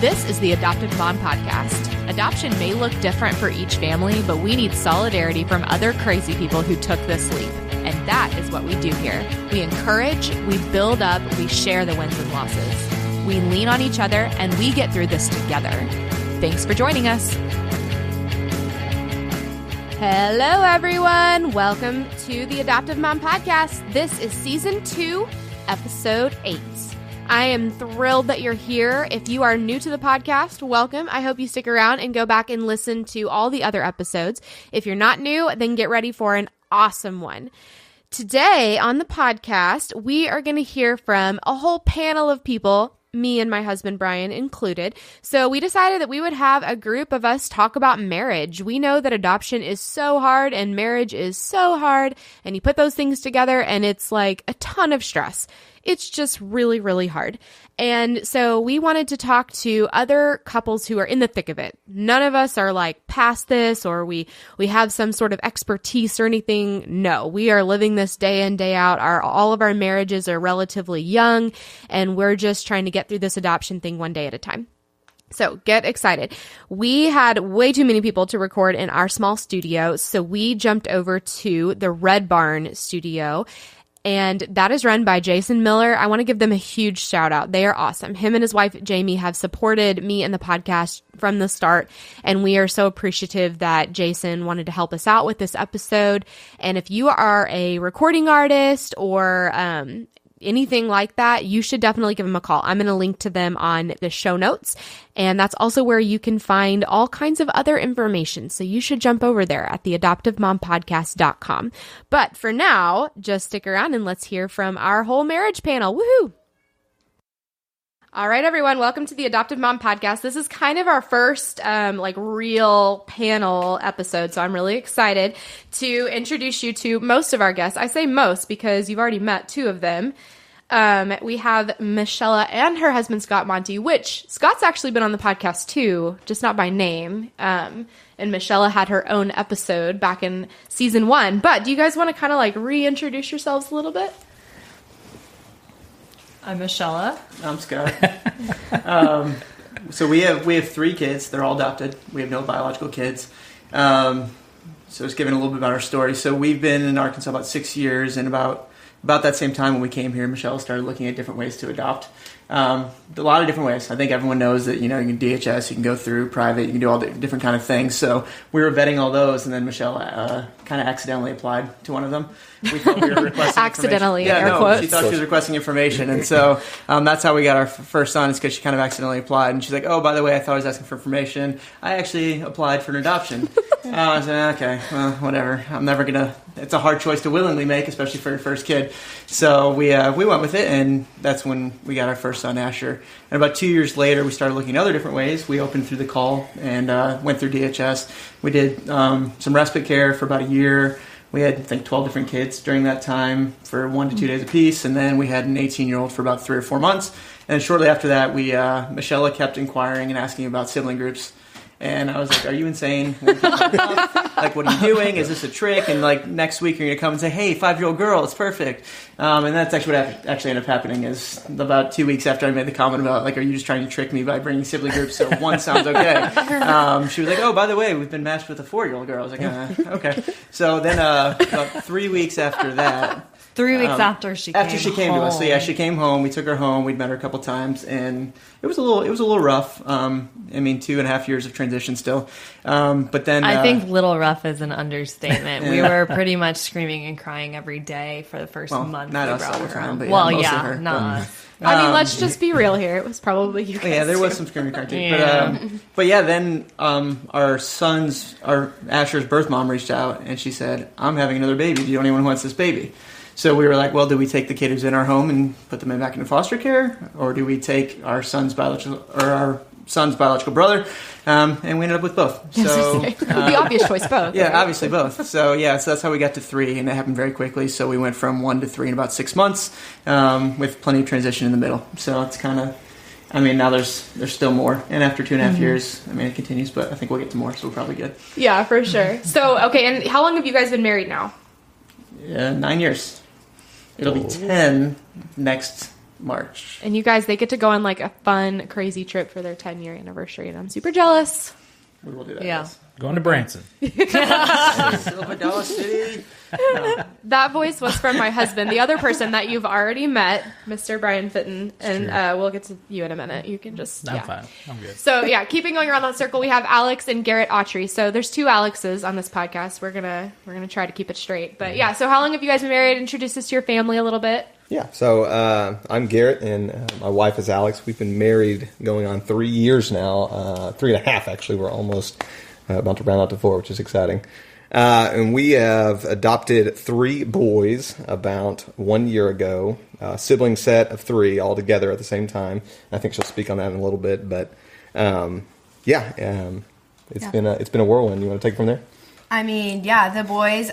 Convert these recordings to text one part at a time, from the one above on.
This is the Adoptive Mom Podcast. Adoption may look different for each family, but we need solidarity from other crazy people who took this leap. And that is what we do here. We encourage, we build up, we share the wins and losses. We lean on each other, and we get through this together. Thanks for joining us. Hello, everyone. Welcome to the Adoptive Mom Podcast. This is Season 2, Episode 8. I am thrilled that you're here. If you are new to the podcast, welcome. I hope you stick around and go back and listen to all the other episodes. If you're not new, then get ready for an awesome one. Today on the podcast, we are going to hear from a whole panel of people, me and my husband, Brian, included. So we decided that we would have a group of us talk about marriage. We know that adoption is so hard and marriage is so hard, and you put those things together and it's like a ton of stress. It's just really, really hard. And so we wanted to talk to other couples who are in the thick of it. None of us are like past this or we have some sort of expertise or anything. No, we are living this day in, day out. All of our marriages are relatively young, and we're just trying to get through this adoption thing one day at a time. So get excited. We had way too many people to record in our small studio, so we jumped over to the Red Barn studio. And that is run by Jason Miller. I want to give them a huge shout out. They are awesome. Him and his wife, Jamie, have supported me and the podcast from the start. And we are so appreciative that Jason wanted to help us out with this episode. And if you are a recording artist or anything like that, you should definitely give them a call. I'm going to link to them on the show notes. And that's also where you can find all kinds of other information. So you should jump over there at theadoptivemompodcast.com. But for now, just stick around and let's hear from our whole marriage panel. Woohoo! All right, everyone, welcome to the Adoptive Mom Podcast. This is kind of our first real panel episode, so I'm really excited to introduce you to most of our guests. I say most because you've already met two of them. We have Michella and her husband, Scott Montie, which Scott's actually been on the podcast too, just not by name. And Michella had her own episode back in Season 1. But do you guys want to kind of reintroduce yourselves a little bit? I'm Michella. I'm Scott. So we have three kids. They're all adopted. We have no biological kids. So just giving a little bit about our story. So we've been in Arkansas about 6 years, and about that same time when we came here, Michelle started looking at different ways to adopt. A lot of different ways. I think everyone knows that, you can DHS, you can go through private, you can do all the different kind of things. So we were vetting all those, and then Michelle kind of accidentally applied to one of them. We thought we were requesting accidentally, quotes. She thought she was requesting information, and so that's how we got our first son, is because she kind of accidentally applied. And she's like, oh, by the way, I thought I was asking for information. I actually applied for an adoption. I was like, okay, well, whatever. I'm never going to... It's a hard choice to willingly make, especially for your first kid. So we went with it, and that's when we got our first son, Asher. And about 2 years later, we started looking at other different ways. We opened through the call and went through DHS. We did some respite care for about a year. We had, I think, 12 different kids during that time for 1 to 2 days apiece, and then we had an 18-year-old for about 3 or 4 months. And shortly after that, Michella kept inquiring and asking about sibling groups. And I was like, are you insane? What are you doing? Is this a trick? And next week you're going to come and say, hey, 5-year-old girl, it's perfect. And that's actually what actually ended up happening, is about 2 weeks after I made the comment about, are you just trying to trick me by bringing sibling groups so one sounds okay? She was like, oh, by the way, we've been matched with a 4-year-old girl. I was like, okay. So then about 3 weeks after that, 3 weeks after she came to us. So yeah, she came home. We took her home. We'd met her a couple times, and it was a little rough. 2.5 years of transition still. But then I think little rough is an understatement. We were pretty much screaming and crying every day for the first month. Not us all the time, but not us. I mean, let's just be real here. It was probably you guys. Yeah, there was some screaming crying too. Yeah. But then our Asher's birth mom reached out, and she said, I'm having another baby. Do you know anyone who wants this baby? So we were like, well, do we take the kid who's in our home and put them back into foster care, or do we take our son's biological brother? And we ended up with both. So the obvious choice, both. Yeah, right? obviously both. So that's how we got to 3, and it happened very quickly. So we went from 1 to 3 in about 6 months, with plenty of transition in the middle. So it's kind of, now there's still more. And after 2.5 years, it continues, but I think we'll get to more, so we're probably good. Yeah, for sure. So, okay, and how long have you guys been married now? 9 years. It'll be 10 next March. And you guys, they get to go on like a fun, crazy trip for their 10-year anniversary, and I'm super jealous. We will do that. Yeah. Yes. Going to Branson. Silver Dallas City. No. That voice was from my husband, the other person that you've already met, Mr. Brian Fitton, and we'll get to you in a minute. You can just, I'm fine. I'm good. So yeah, keeping going around that circle, we have Alex and Garrett Autry. So there's two Alexes on this podcast. We're gonna try to keep it straight. But yeah, so how long have you guys been married? Introduce us to your family a little bit. Yeah, so I'm Garrett, and my wife is Alex. We've been married going on 3 years now, 3.5 actually. We're almost about to round out to 4, which is exciting. And we have adopted 3 boys about 1 year ago, sibling set of 3 all together at the same time. I think she'll speak on that in a little bit, but it's been a whirlwind. You want to take it from there? I mean, yeah, the boys,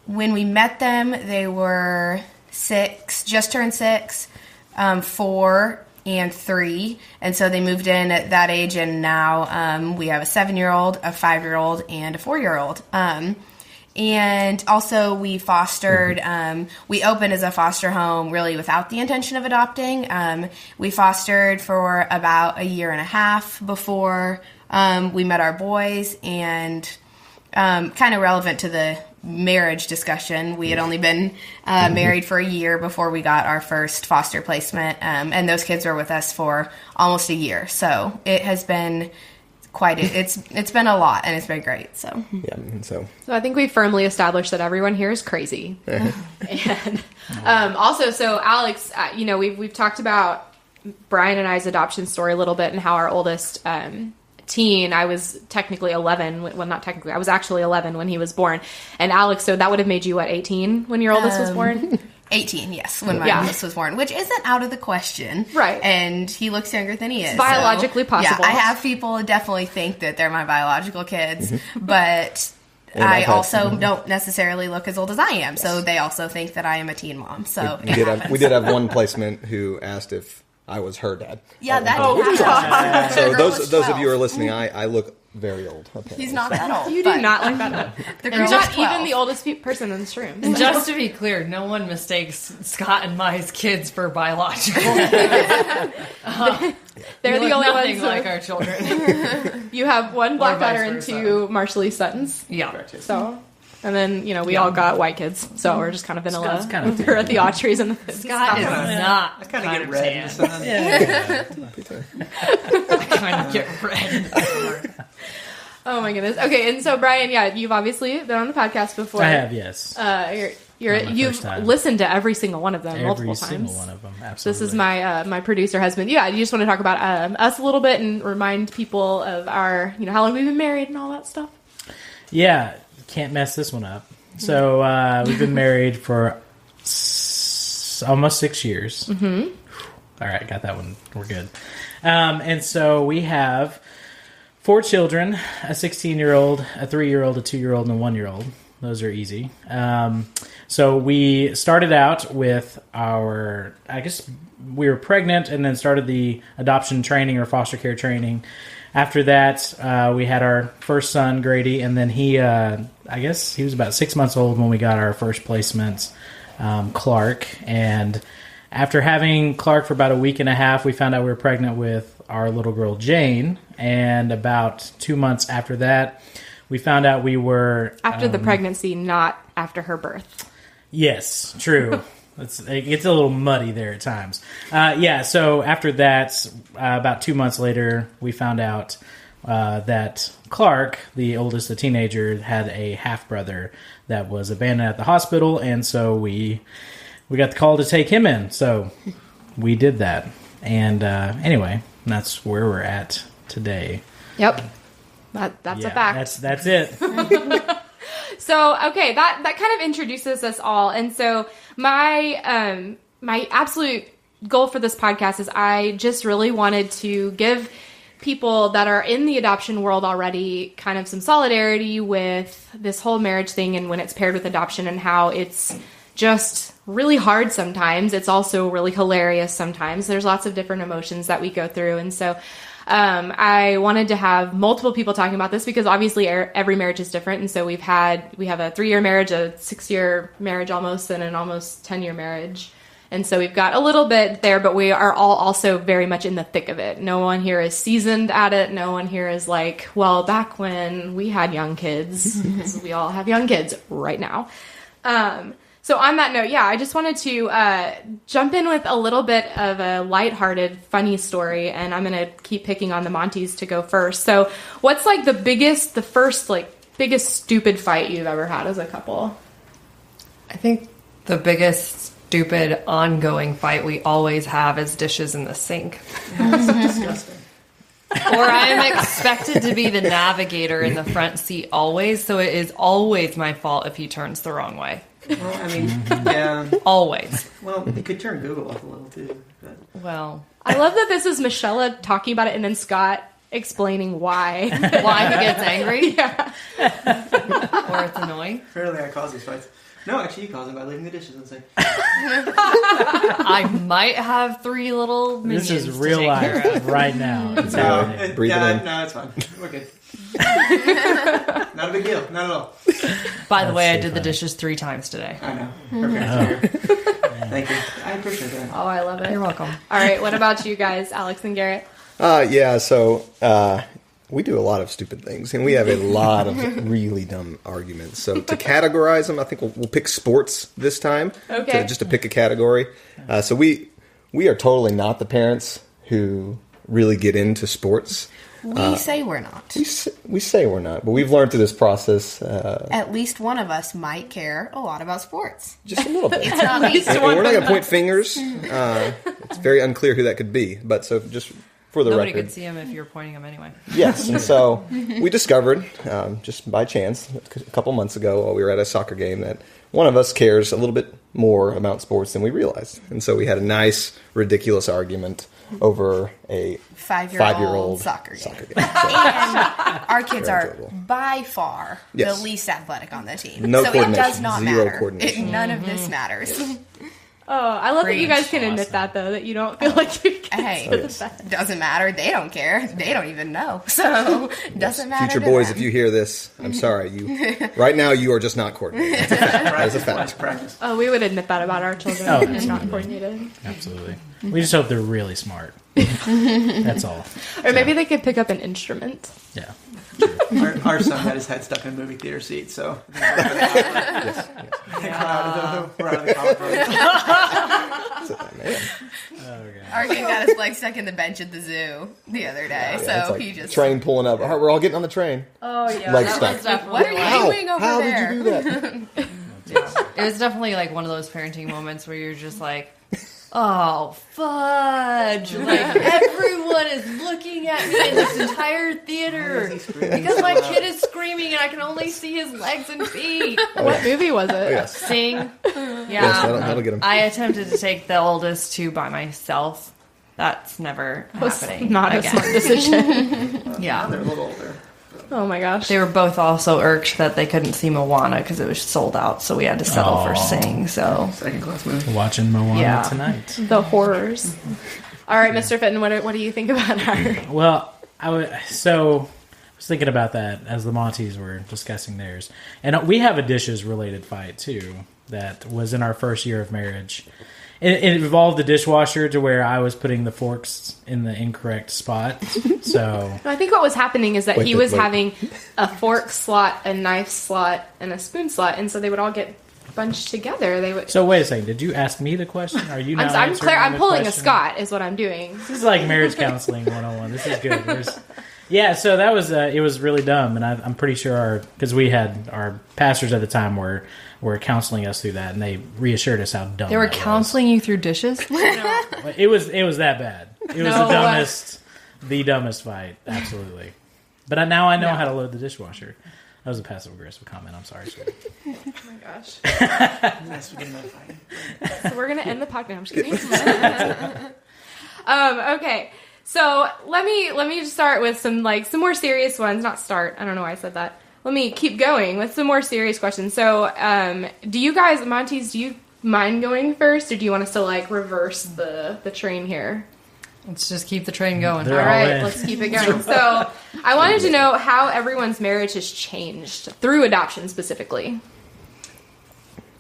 when we met them, they were 6, just turned 6, 4, and 3, and so they moved in at that age, and now we have a 7-year-old, a 5-year-old, and a 4-year-old. And also we fostered, we opened as a foster home really without the intention of adopting. We fostered for about 1.5 years before we met our boys, and kind of relevant to the marriage discussion, we had only been married for 1 year before we got our first foster placement, and those kids were with us for almost 1 year. So it has been it's been a lot, and it's been great. So yeah, and so I think we firmly established that everyone here is crazy. And also, so Alex, we've talked about Brian and I's adoption story a little bit, and how our oldest teen, I was technically 11. Well, not technically. I was actually 11 when he was born. And Alex, so that would have made you, 18 when your oldest was born? 18, yes, when my oldest was born, which isn't out of the question. Right. And he looks younger than he is. It's biologically possible. Yeah, I have people definitely think that they're my biological kids, but I also don't necessarily look as old as I am. Yes. So they also think that I am a teen mom. So we did have one placement who asked if I was her dad. Yeah, that So those of you who are listening, I look very old. Apparently. He's not that old. You do not look that old. You're not even the oldest person in this room. And just to be clear, no one mistakes Scott and Mai's kids for biological. They're the only ones like our children. You have one black daughter and versa. 2 Marshallese Suttons. Yeah. So, and then we all got white kids, so we're just kind of vanilla. Scott's kind of we're at the Autrys and the Scott is not. I kind of get red in the sun. I kind of get red. Oh my goodness. Okay, and so Brian, you've obviously been on the podcast before. I have, yes. You've listened to every single one of them multiple times. Every single one of them, absolutely. This is my producer husband. Yeah, you just want to talk about us a little bit and remind people of our, how long we've been married and all that stuff. Yeah, can't mess this one up. So we've been married for almost 6 years. Mm-hmm. All right, got that one. We're good. And so we have 4 children, a 16-year-old, a 3-year-old, a 2-year-old, and a 1-year-old. Those are easy. So we started out with we were pregnant and then started the adoption training or foster care training. After that, we had our first son, Grady, and then he was about 6 months old when we got our first placements, Clark. And after having Clark for about 1.5 weeks, we found out we were pregnant with our little girl, Jane. And about 2 months after that, we found out we were... After the pregnancy, not after her birth. Yes, true. It gets a little muddy there at times. So after that, about 2 months later, we found out that Clark, the oldest, the teenager, had a half-brother that was abandoned at the hospital, and so we got the call to take him in. So we did that. And anyway, that's where we're at today. Yep. That's a fact. That's it. So, okay, that kind of introduces us all. And so my absolute goal for this podcast is I just really wanted to give people that are in the adoption world already kind of some solidarity with this whole marriage thing and when it's paired with adoption and how it's just really hard sometimes. It's also really hilarious sometimes. There's lots of different emotions that we go through. And so I wanted to have multiple people talking about this because obviously every marriage is different. And so we have a 3-year marriage, a 6-year marriage almost, and an almost 10-year marriage. And so we've got a little bit there, but we are all also very much in the thick of it. No one here is seasoned at it. No one here is like, well, back when we had young kids, 'cause we all have young kids right now. So on that note, I just wanted to jump in with a little bit of a lighthearted, funny story, and I'm going to keep picking on the Monties to go first. So what's like the biggest stupid fight you've ever had as a couple? I think the biggest stupid ongoing fight we always have is dishes in the sink. That's disgusting. Or I am expected to be the navigator in the front seat always, so it is always my fault if he turns the wrong way. Well, I mean, yeah. Always. Well, you could turn Google off a little too. But. Well, I love that this is Michelle talking about it and then Scott explaining why. why he gets angry? Yeah. Or it's annoying. Apparently I cause these fights. No, actually you cause them by leaving the dishes in the sink. I might have 3 little minions This is to real take care life of. right now. It's happening. Breathe it in. No, it's fine. We're good. Not a big deal. Not at all. By the way, I so did the funny. dishes 3 times today. I know. Okay. Thank you. I appreciate that. Oh, I love it. You're welcome. All right, what about you guys, Alex and Garrett? So we do a lot of stupid things, and we have a lot of really dumb arguments. So to categorize them, I think we'll pick sports this time. Okay. Just to pick a category. So we are totally not the parents who really get into sports. We say we're not. We say we're not, but we've learned through this process At least one of us might care a lot about sports. just a little bit. It's not me. And we're not going to point fingers. It's very unclear who that could be. But so just for the Nobody record. could see him if you were pointing him anyway. Yes, and so we discovered, just by chance, a couple months ago while we were at a soccer game, that one of us cares a little bit more about sports than we realized. And so we had a nice, ridiculous argument over a 5-year-old soccer game. So, And our kids Very are enjoyable. by far Yes. the least athletic on the team. No so it coordination. does not Zero matter. coordination. None of this matters. Oh, I love that you guys Preach. can admit that, though, that you don't feel like you can. Hey, Oh, yes. doesn't matter. They don't care. They don't even know. So doesn't matter. Future to boys, them. if you hear this, I'm sorry. Right now, you are just not coordinated. That is a fact. Practice. Oh, we would admit that about our children. Oh, They're not coordinated. Absolutely. We just hope they're really smart. That's all. Or maybe they could pick up an instrument. Yeah. Our son had his head stuck in a movie theater seat, so we're out of the college Man. Our kid got his leg stuck in the bench at the zoo the other day. Yeah, so it's like he just. train pulling up. All right, we're all getting on the train. Oh, yeah. Leg that stuck. was definitely What are you How? doing over How there? did you do that? It was definitely like one of those parenting moments where you're just like, oh, fudge. Like, everyone is looking at me in this entire theater because my kid is screaming and I can only see his legs and feet. What movie was it? Oh, yes. Sing. Yeah. Yes, that'll get him. I attempted to take the oldest 2 by myself. That's never Was happening. not a again. smart decision. Yeah. They're a little older. Oh my gosh. They were both also irked that they couldn't see Moana because it was sold out, so we had to settle for Sing. So Second class movie. Watching Moana Yeah. tonight. The horrors. All right, Mr. Fitton, what do you think about our... Well, I was thinking about that as the Monties were discussing theirs. And we have a dishes related fight too that was in our first year of marriage. It involved the dishwasher to where I was putting the forks in the incorrect spot. So I think what was happening is that Wait, he was wait. having a fork slot, a knife slot, and a spoon slot, and so they would all get bunched together. They would. So wait a second. Did you ask me the question? Are you? Now I'm answering clear. I'm the pulling a question? Scott, is what I'm doing. This is like marriage counseling 101. This is good. Yeah, so that was it was really dumb, and I'm pretty sure because we had our pastors at the time were counseling us through that, and they reassured us how dumb they were that was. counseling you through dishes? It was that bad. It was No. the dumbest fight, absolutely. But now I know how to load the dishwasher. That was a passive aggressive comment. I'm sorry, sir. Oh my gosh. Nice beginning of the fight. So we're gonna end the podcast. No, I'm just kidding. Okay. So let me just start with some more serious ones. Not start. I don't know why I said that. Let me keep going with some more serious questions. So, do you guys, Monties, do you mind going first, or do you want us to reverse the train here? Let's just keep the train going. They're All all right, in. let's keep it going. So, I wanted to know how everyone's marriage has changed through adoption specifically.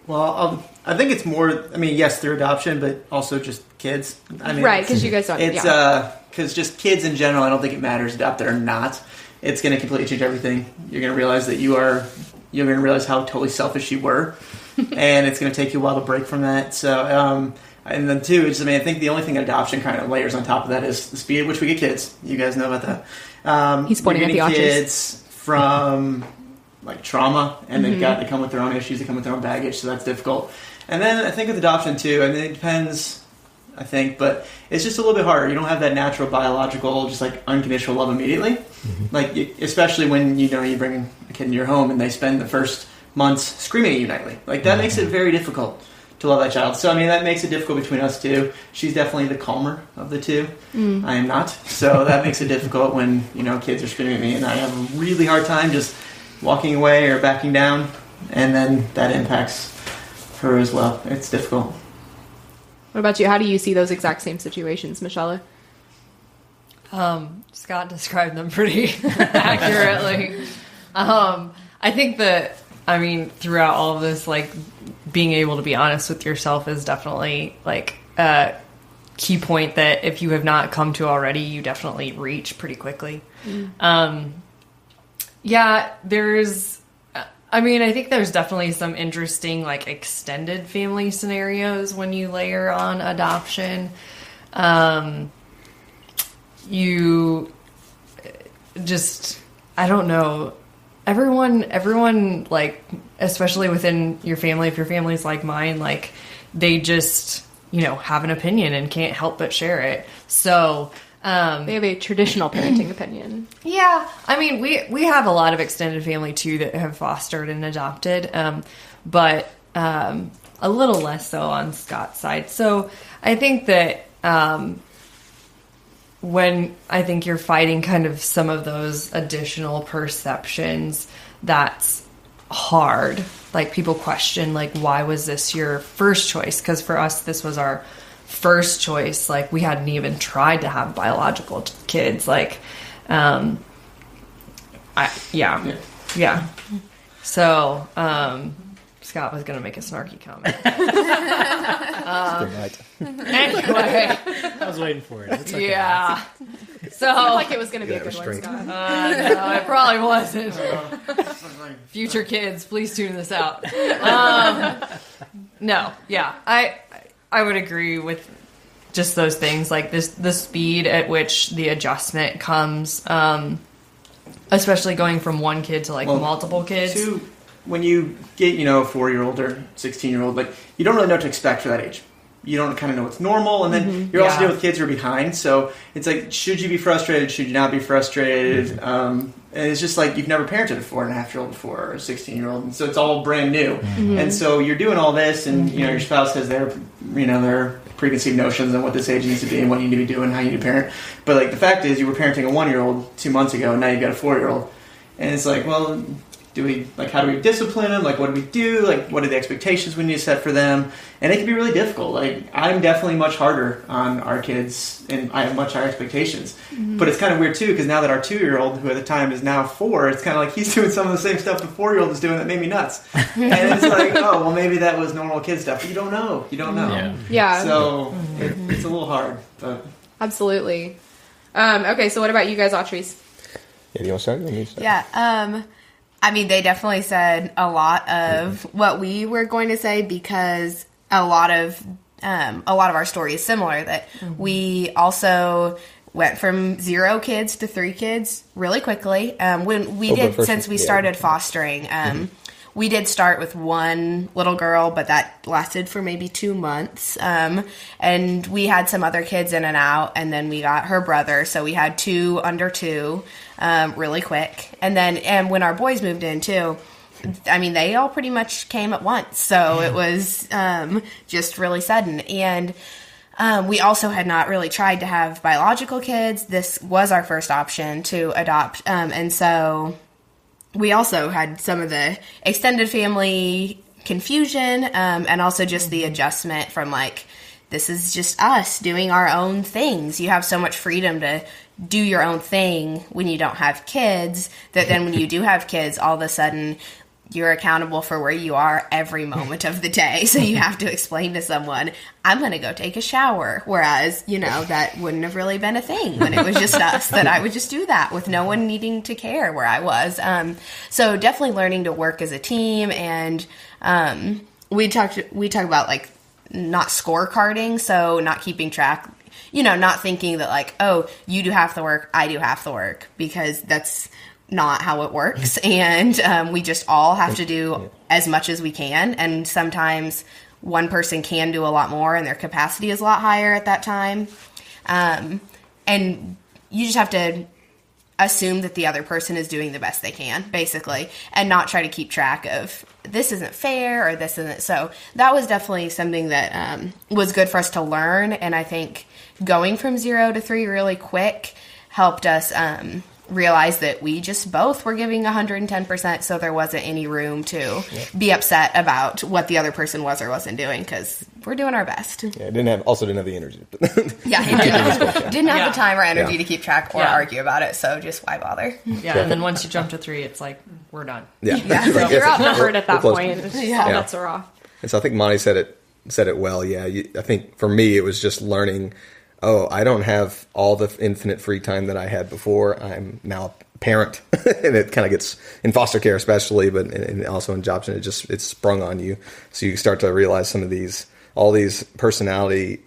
Well, I think it's more. I mean, yes, through adoption, but also just kids. I mean, Right, because you guys don't. It's because just kids in general. I don't think it matters adopted or not. It's going to completely change everything. You're going to realize that you're going to realize how totally selfish you were, and it's going to take you a while to break from that. So, and then too, I think the only thing adoption kind of layers on top of that is the speed at which we get kids. You guys know about that. He's pointing at the Autries. Kids from like trauma, and they come with their own issues. They come with their own baggage, so that's difficult. And then I think with adoption too, and it depends. I think, but it's just a little bit harder. You don't have that natural biological, just like unconditional love immediately. Like especially when you bring a kid into your home and they spend the first months screaming at you nightly. Like that makes it very difficult to love that child. So I mean that makes it difficult between us two. She's definitely the calmer of the two. I am not. So that makes it difficult when kids are screaming at me, and I have a really hard time just walking away or backing down, and then that impacts her as well. It's difficult. What about you? How do you see those exact same situations, Michelle? Scott described them pretty accurately. I think that, throughout all of this, like, being able to be honest with yourself is definitely, like, a key point that if you have not come to already, you definitely reach pretty quickly. I think there's definitely some interesting, like, extended family scenarios when you layer on adoption. I don't know. Everyone, like, especially within your family, if your family's like mine, like, they just, have an opinion and can't help but share it. So, they have a traditional parenting opinion. Yeah. We have a lot of extended family too that have fostered and adopted, but a little less so on Scott's side. So I think that when I think you're fighting kind of some of those additional perceptions, that's hard. Like, people question, like, why was this your first choice? Because for us, this was our first choice. Like, we hadn't even tried to have biological kids. Like, yeah. So, Scott was going to make a snarky comment. Anyway. I was waiting for it. It's okay. Yeah. So, it seemed like it was going to be a good one, Scott. No, it probably wasn't. Future kids, please tune this out. No, yeah. I would agree with just those things, like the speed at which the adjustment comes, especially going from one kid to multiple kids. When you get, a 4-year-old or 16-year-old, like, you don't really know what to expect for that age. You don't kind of know what's normal, and then you're also dealing with kids who are behind, so it's like, should you be frustrated? Should you not be frustrated? And it's just like, you've never parented a 4.5-year-old before, or a 16-year-old, and so it's all brand new. And so you're doing all this, and, your spouse has their preconceived notions on what this age needs to be and what you need to be doing, how you need to parent. But, like, the fact is, you were parenting a 1-year-old 2 months ago, and now you've got a 4-year-old. And it's like, well, how do we discipline them? Like, what do we do? Like, what are the expectations we need to set for them? And it can be really difficult. Like, I'm definitely much harder on our kids, and I have much higher expectations. But it's kind of weird, too, because now that our 2-year-old, who at the time is now 4, it's kind of like he's doing some of the same stuff the 4-year-old is doing that made me nuts. And it's like, oh, well, maybe that was normal kid stuff. But you don't know. Yeah. So it's a little hard. But. Absolutely. Okay, so what about you guys, Autrys? Yeah, do you want to start? You want me to start? Yeah, they definitely said a lot of what we were going to say, because a lot of our story is similar. That we also went from 0 kids to 3 kids really quickly. When we since we started fostering, we did start with 1 little girl, but that lasted for maybe 2 months. And we had some other kids in and out, and then we got her brother, so we had 2 under 2 really quick. And then when our boys moved in too, they all pretty much came at once, so it was just really sudden. And we also had not really tried to have biological kids. This was our first option to adopt, and so we also had some of the extended family confusion, and also just the adjustment from, like, this is just us doing our own things. You have so much freedom to do your own thing when you don't have kids, that then when you do have kids, all of a sudden you're accountable for where you are every moment of the day. So you have to explain to someone, I'm going to go take a shower. Whereas, that wouldn't have really been a thing when it was just us, that I would just do that with no one needing to care where I was. So definitely learning to work as a team. And we talk about like not scorecarding. So not keeping track, not thinking that like, oh, you do half the work, I do half the work, because that's not how it works. And we just all have to do as much as we can. And sometimes one person can do a lot more and their capacity is a lot higher at that time. And you just have to assume that the other person is doing the best they can, basically, and not try to keep track of this isn't fair or this isn't. So that was definitely something that was good for us to learn. And I think going from 0 to 3 really quick helped us realize that we just both were giving 110%, so there wasn't any room to be upset about what the other person was or wasn't doing, because we're doing our best. Yeah, didn't have the energy. Didn't have the time or energy to keep track or argue about it, so just why bother? Yeah, and then once you jump to 3, it's like, we're done. So you're outnumbered at that point. All bets are off. And so I think Monty said it well. Yeah, I think for me it was just learning, I don't have all the infinite free time that I had before. I'm now a parent, and it kind of gets in foster care especially, but and also in jobs, and it's sprung on you. So you start to realize all these personality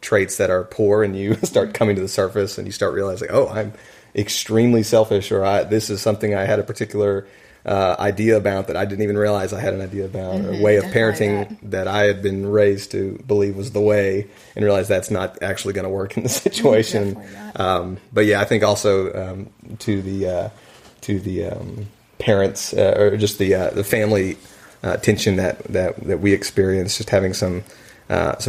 traits that are poor in you start coming to the surface, and you start realizing, I'm extremely selfish, or this is something I had a particular idea about that I didn't even realize I had an idea about, or a way of parenting that I had been raised to believe was the way, and realize that's not actually going to work in the situation. But yeah, I think also to the parents or just the family tension that we experienced, just having some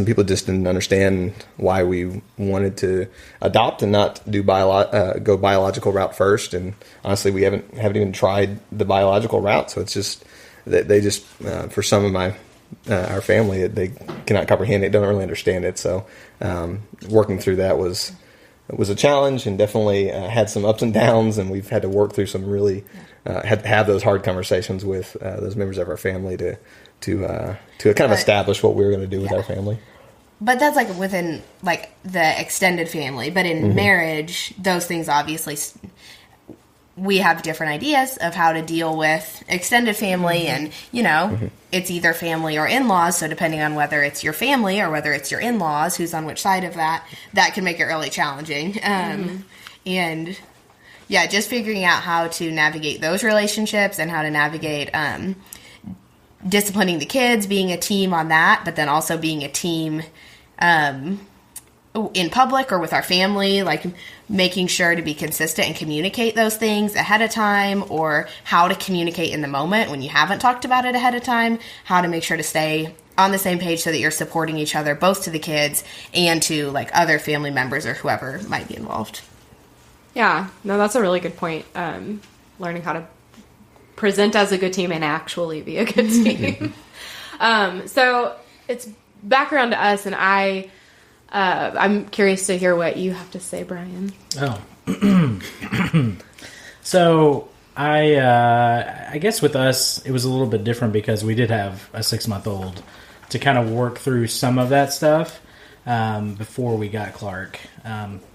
people just didn't understand why we wanted to adopt and not do go biological route first. And honestly, we haven't even tried the biological route. So it's just that they just for some of our family, they cannot comprehend it, don't really understand it. So working through that was a challenge, and definitely had some ups and downs, and we've had to work through some really had to have those hard conversations with those members of our family to kind of establish what we were going to do with our family. But that's like within like the extended family. But in marriage, those things obviously we have different ideas of how to deal with extended family, and it's either family or in-laws. So depending on whether it's your family or whether it's your in-laws, who's on which side of that can make it really challenging. And yeah, just figuring out how to navigate those relationships and how to navigate disciplining the kids, being a team on that, but then also being a team in public or with our family, like making sure to be consistent and communicate those things ahead of time, or how to communicate in the moment when you haven't talked about it ahead of time, how to make sure to stay on the same page so that you're supporting each other, both to the kids and to like other family members or whoever might be involved. Yeah, no, that's a really good point. Learning how to present as a good team and actually be a good team. So it's back around to us, and I'm curious to hear what you have to say, Brian. So I guess with us, it was a little bit different because we did have a 6-month-old to kind of work through some of that stuff before we got Clark.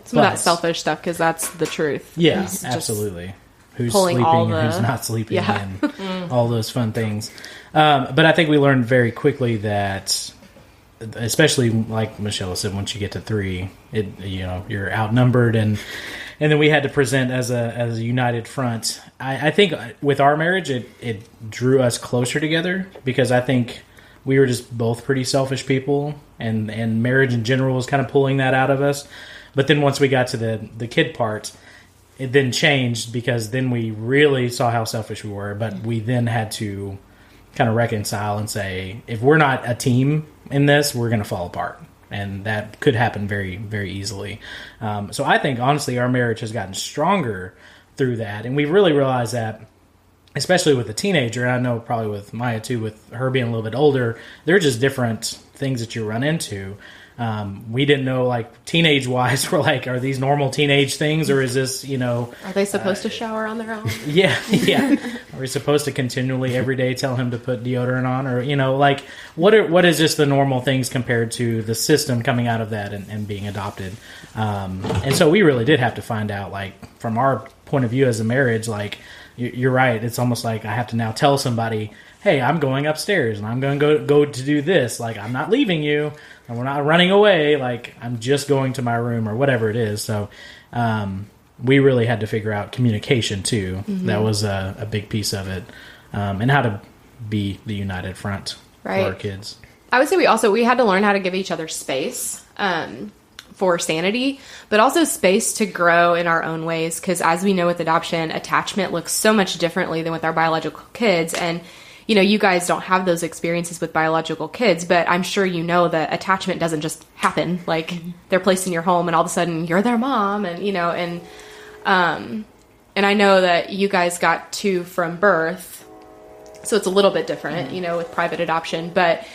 Some of that selfish stuff, because that's the truth. Yeah, absolutely. Who's sleeping and who's not sleeping, and all those fun things. But I think we learned very quickly that, especially like Michelle said, once you get to 3, you're outnumbered, and then we had to present as a united front. I think with our marriage, it drew us closer together, because I think we were just both pretty selfish people, and marriage in general was kind of pulling that out of us. But then once we got to the kid part, it then changed, because then we really saw how selfish we were, but we then had to kind of reconcile and say, if we're not a team in this, we're going to fall apart. And that could happen very, very easily. So I think, honestly, our marriage has gotten stronger through that. And we really realized that, especially with a teenager, and I know probably with Maya too, with her being a little bit older, there are just different things that you run into. We didn't know, like, teenage-wise, we're like, are these normal teenage things, or is this, Are they supposed to shower on their own? Yeah. Are we supposed to continually every day tell him to put deodorant on, or like what is just the normal things compared to the system coming out of that and being adopted? And so we really did have to find out, like, from our point of view as a marriage, like, you're right. It's almost like I have to now tell somebody, hey, I'm going upstairs and I'm going to go to do this. Like, I'm not leaving you and we're not running away. Like, I'm just going to my room or whatever it is. So, we really had to figure out communication too. Mm-hmm. That was a big piece of it. And how to be the united front for our kids. I would say we had to learn how to give each other space, for sanity, but also space to grow in our own ways. Because as we know with adoption, attachment looks so much differently than with our biological kids. And, you guys don't have those experiences with biological kids, but I'm sure that attachment doesn't just happen. Like, they're placed in your home and all of a sudden you're their mom, and, and I know that you guys got 2 from birth, so it's a little bit different, with private adoption, but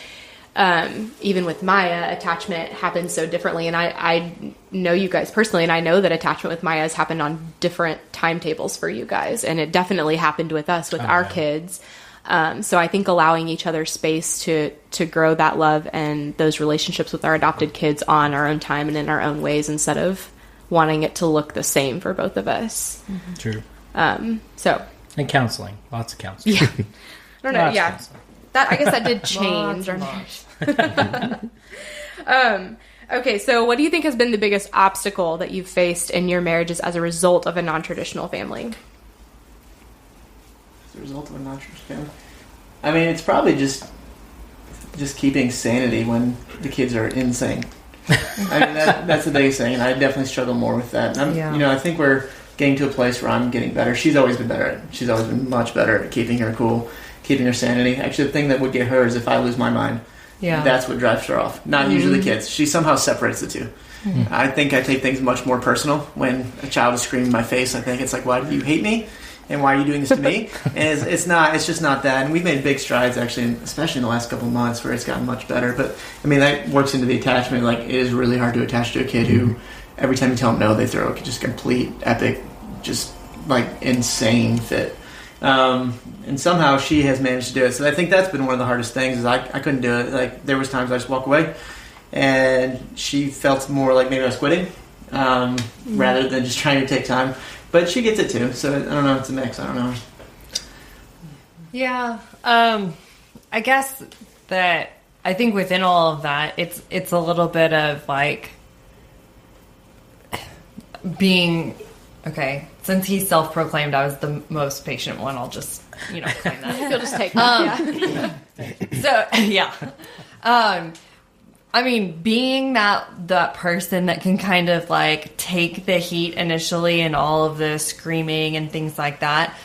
even with Maya, attachment happens so differently. And I know you guys personally, and I know that attachment with Maya has happened on different timetables for you guys. And it definitely happened with us, with our kids. So I think allowing each other space to grow that love and those relationships with our adopted kids on our own time and in our own ways, instead of wanting it to look the same for both of us. Mm-hmm. True. And counseling. Lots of counseling. Yeah. I don't know. Yeah. I guess that did change. Okay, so what do you think has been the biggest obstacle that you've faced in your marriages as a result of a non-traditional family? As a result of a non-traditional family? I mean, it's probably just keeping sanity when the kids are insane. I mean, that's the biggest thing, and I definitely struggle more with that. And I think we're getting to a place where I'm getting better. She's always been better at it. She's always been much better at keeping her cool, keeping her sanity. Actually, the thing that would get her is if I lose my mind. Yeah. That's what drives her off. Not usually the kids. She somehow separates the two. Mm-hmm. I think I take things much more personal. When a child is screaming in my face, I think it's like, why do you hate me? And why are you doing this to me? And it's just not that. And we've made big strides, actually, especially in the last couple of months, where it's gotten much better. But, I mean, that works into the attachment. Like, it is really hard to attach to a kid who, every time you tell them no, they throw just complete, epic, just, like, insane fit. And somehow she has managed to do it. So I think that's been one of the hardest things, is I couldn't do it. Like, there was times I just walk away, and she felt more like maybe I was quitting, rather than just trying to take time. But she gets it too, so I don't know, it's a mix, I don't know. Yeah, I guess that, I think within all of that, it's a little bit of, like, being, okay, since he's self-proclaimed I was the most patient one, I'll just, claim that. You'll just take that, So, yeah. I mean, being that person that can kind of, like, take the heat initially and all of the screaming and things like that,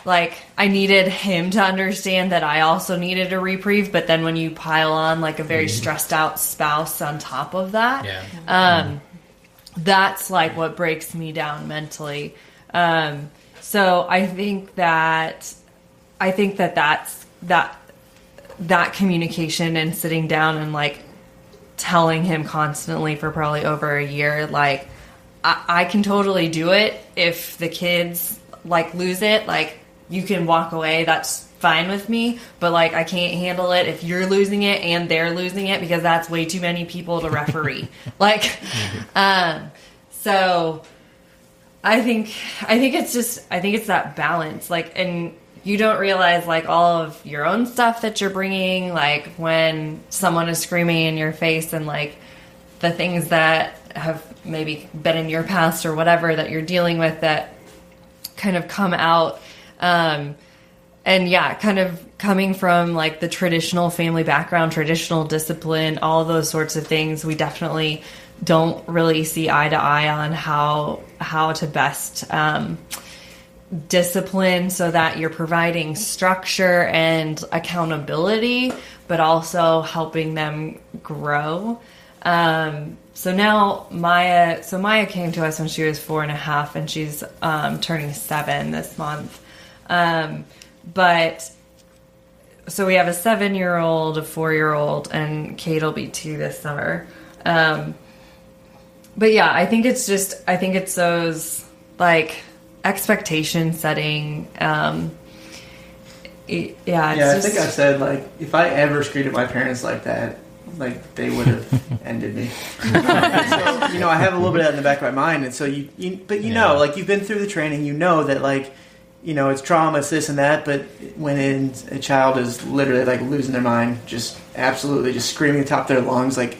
like, I needed him to understand that I also needed a reprieve, but then when you pile on, like, a very stressed out spouse on top of that, that's, like, what breaks me down mentally. So I think that's that communication and sitting down and, like, telling him constantly for probably over a year, like, I can totally do it. If the kids, like, lose it, like, you can walk away. That's fine with me. But, like, I can't handle it if you're losing it and they're losing it, because that's way too many people to referee. Like, so I think it's that balance. Like, and you don't realize, like, all of your own stuff that you're bringing, like, when someone is screaming in your face, and, like, the things that have maybe been in your past or whatever that you're dealing with that kind of come out. And yeah, kind of coming from, like, the traditional family background, traditional discipline, all of those sorts of things, we definitely don't really see eye to eye on how to best discipline so that you're providing structure and accountability, but also helping them grow. So now Maya came to us when she was 4.5, and she's turning 7 this month. But so we have a 7-year-old, a 4-year-old, and Kate will be 2 this summer. But yeah, I think it's those like expectation setting. I think I said, like, if I ever screamed at my parents like that, like, they would have ended me. So, I have a little bit of that in the back of my mind, and so know, like, you've been through the training, you know that, like, it's trauma, it's this and that, but when a child is literally, like, losing their mind, just absolutely just screaming at the top of their lungs, like,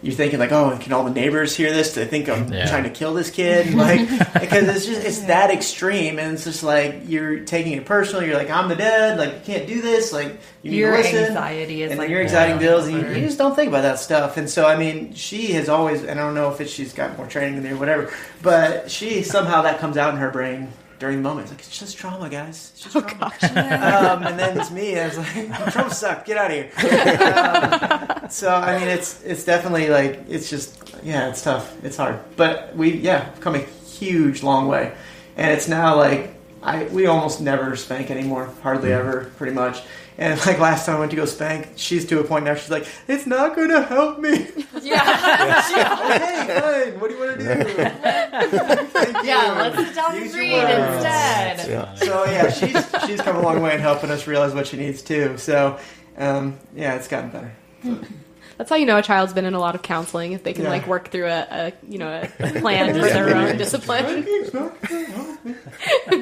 you're thinking, like, oh, can all the neighbors hear this? Do they think I'm trying to kill this kid? Like, because it's that extreme, and it's just like you're taking it personal. You're like, I'm the dad. Like, you can't do this. Like, you need to listen. Your anxiety is, and like, your anxiety builds. You just don't think about that stuff. And so, I mean, she has always, and I don't know if she's got more training than me or whatever, but she somehow that comes out in her brain during the moment. It's like, it's just trauma, guys. It's just trauma. And then it's me. I was like, trauma sucked. Get out of here. So, I mean, it's definitely like, it's just, it's tough. It's hard. But we've come a huge, long way. And it's now like, we almost never spank anymore. Hardly ever, pretty much. And like last time I went to go spank, she's to a point now, she's like, it's not going to help me. Yeah. Hey, fine. What do you want to do? Thank you. Let's sit down and read instead. Yeah. So she's come a long way in helping us realize what she needs too. So, it's gotten better. That's how you know a child's been in a lot of counseling, if they can like work through a plan for their own discipline.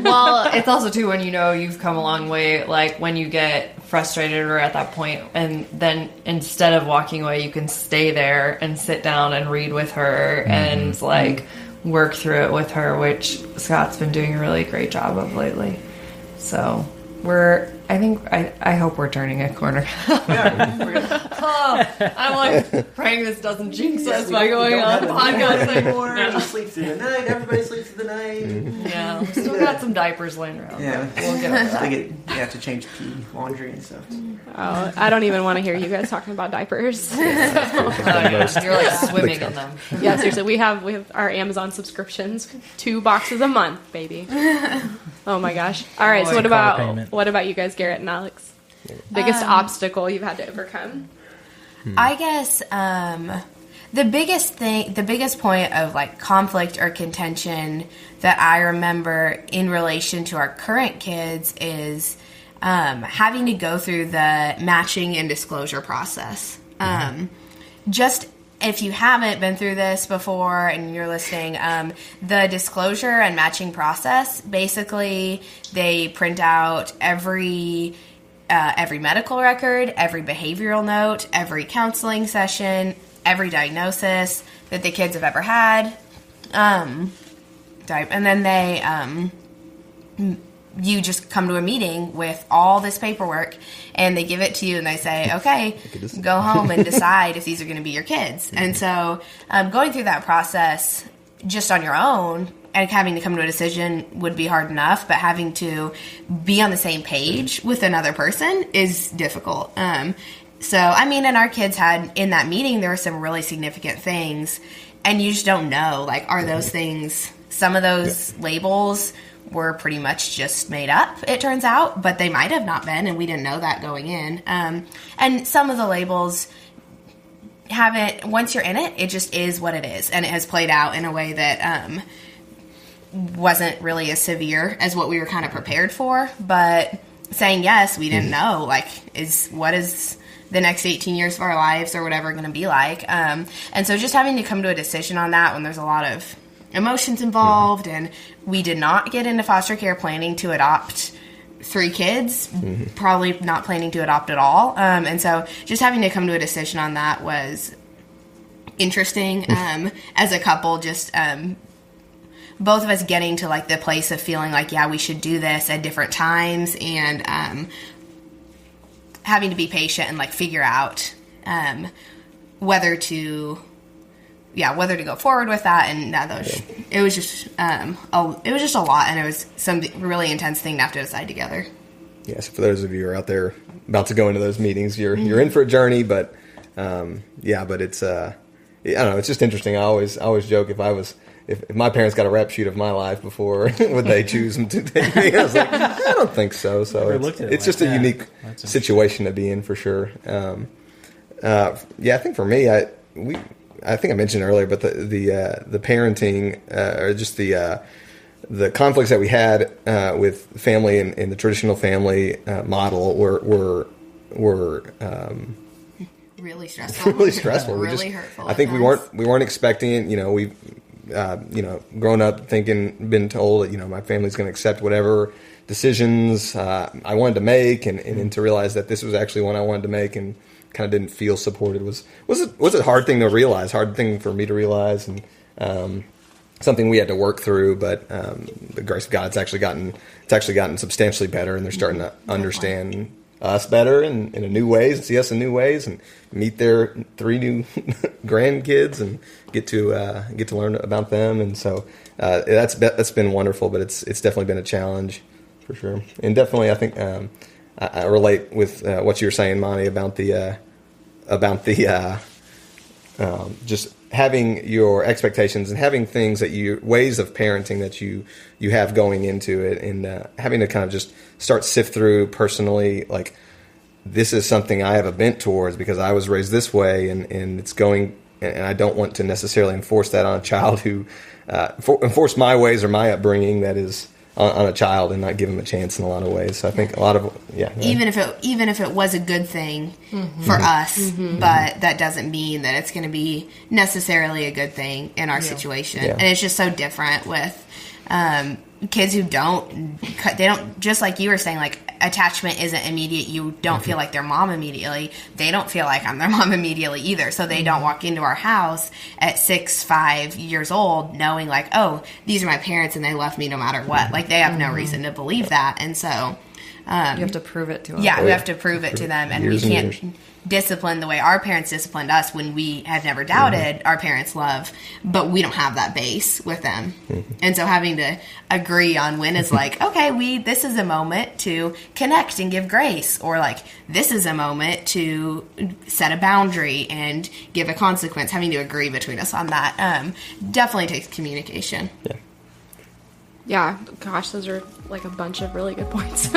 Well, it's also too when you've come a long way, like when you get frustrated or at that point, and then instead of walking away, you can stay there and sit down and read with her and like work through it with her, which Scott's been doing a really great job of lately. So I hope we're turning a corner. I'm like praying this doesn't jinx us by going on podcasts anymore. Sleep through the night. Everybody sleeps through the night. Yeah, we still got some diapers laying around. Yeah, we'll get over that. You have to change pee, laundry, and stuff. Oh, I don't even want to hear you guys talking about diapers. You're like swimming in them. Yeah, seriously, we have our Amazon subscriptions, 2 boxes a month, baby. Oh my gosh! All right, so what about you guys, Garrett and Alex? Biggest obstacle you've had to overcome? I guess the biggest point of like conflict or contention that I remember in relation to our current kids is having to go through the matching and disclosure process. Just if you haven't been through this before and you're listening, the disclosure and matching process, basically they print out every medical record, every behavioral note, every counseling session, every diagnosis that the kids have ever had. And then you just come to a meeting with all this paperwork and they give it to you and they say, okay, go home and decide if these are going to be your kids. And so going through that process just on your own and having to come to a decision would be hard enough, but having to be on the same page with another person is difficult. So, I mean, and our kids had, in that meeting, there were some really significant things, and you just don't know, like, are those things, some of those labels were pretty much just made up, it turns out, but they might have not been, and we didn't know that going in. And some of the labels haven't, once you're in it, it just is what it is, and it has played out in a way that wasn't really as severe as what we were kind of prepared for, but saying yes, we didn't know, like, what is the next 18 years of our lives or whatever going to be like. And so just having to come to a decision on that when there's a lot of emotions involved, and we did not get into foster care planning to adopt 3 kids, probably not planning to adopt at all. And so just having to come to a decision on that was interesting. As a couple, just both of us getting to like the place of feeling like, yeah, we should do this at different times, and having to be patient and like figure out whether to go forward with that. And it was just a lot, and it was some really intense thing to have to decide together. Yeah, so for those of you who are out there about to go into those meetings, you're in for a journey, but but it's I don't know, it's just interesting. I always joke, if if my parents got a rap sheet of my life before, would they choose to take me? I was like, I don't think so. So it's just a unique situation to be in for sure. I think for me, I think I mentioned earlier, but the parenting or just the conflicts that we had with family and the traditional family model were really stressful. Really stressful. Really hurtful. I think we weren't expecting it. We grown up been told that my family's going to accept whatever decisions I wanted to make, and to realize that this was actually one I wanted to make, and kind of didn't feel supported was a hard thing to realize, hard thing for me to realize, and something we had to work through. But the grace of God, it's actually gotten substantially better, and they're starting to understand us better in new ways, and see us in new ways, and meet their 3 new grandkids, and get to learn about them. And so that's been wonderful, but it's definitely been a challenge for sure. And definitely, I think I relate with what you were saying, Monty, about the just having your expectations and having things ways of parenting that you have going into it, and having to kind of just start sift through personally, like, this is something I have a bent towards because I was raised this way, and it's going, and I don't want to necessarily enforce that on a child who enforce my ways or my upbringing that is on a child, and not give them a chance in a lot of ways. So I think a lot of even if it was a good thing for us, but that doesn't mean that it's going to be necessarily a good thing in our situation. And it's just so different with kids who don't, just like you were saying, like, attachment isn't immediate. You don't feel like their mom immediately. They don't feel like I'm their mom immediately either. So they don't walk into our house at 5 years old knowing, like, oh, these are my parents and they love me no matter what. Like, they have no reason to believe that. And so you have to prove it to them. Yeah, we have to prove it to them, and we can't discipline the way our parents disciplined us when we have never doubted our parents' love, but we don't have that base with them. And so having to agree on when is like, okay, this is a moment to connect and give grace, or like, this is a moment to set a boundary and give a consequence. Having to agree between us on that definitely takes communication. Yeah, gosh, those are like a bunch of really good points.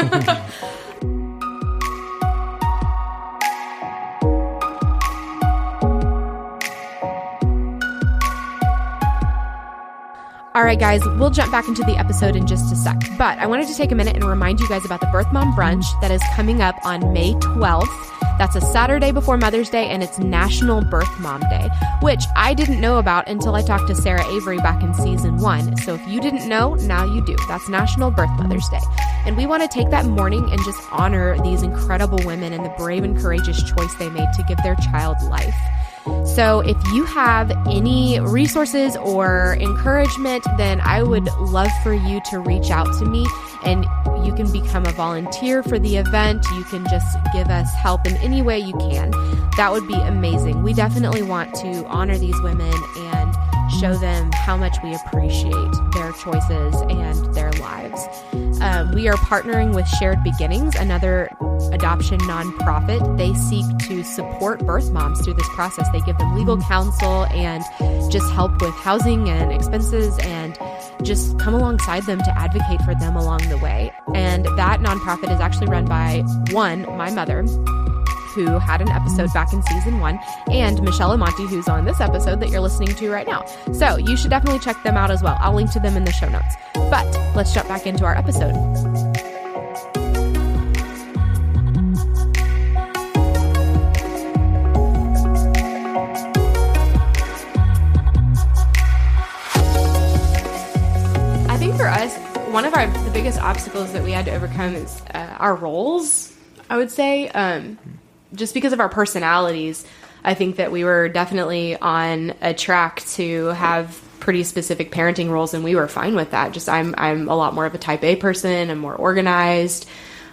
All right, guys, we'll jump back into the episode in just a sec, but I wanted to take a minute and remind you guys about the Birth Mom Brunch that is coming up on May 12th. That's a Saturday before Mother's Day, and it's National Birth Mom Day, which I didn't know about until I talked to Sarah Avery back in season 1. So if you didn't know, now you do. That's National Birth Mother's Day. And we want to take that morning and just honor these incredible women and the brave and courageous choice they made to give their child life. So if you have any resources or encouragement, then I would love for you to reach out to me, and you can become a volunteer for the event. You can just give us help in any way you can. That would be amazing. We definitely want to honor these women and show them how much we appreciate their choices and their lives. We are partnering with Shared Beginnings, another adoption nonprofit. They seek to support birth moms through this process. They give them legal counsel and just help with housing and expenses, and just come alongside them to advocate for them along the way. And that nonprofit is actually run by my mother, who had an episode back in season 1, and Michelle and Montie, who's on this episode that you're listening to right now. So you should definitely check them out as well. I'll link to them in the show notes. But let's jump back into our episode. I think for us, one of the biggest obstacles that we had to overcome is our roles, I would say. Just because of our personalities, I think that we were definitely on a track to have pretty specific parenting roles, and we were fine with that. Just I'm a lot more of a type A person. I'm more organized.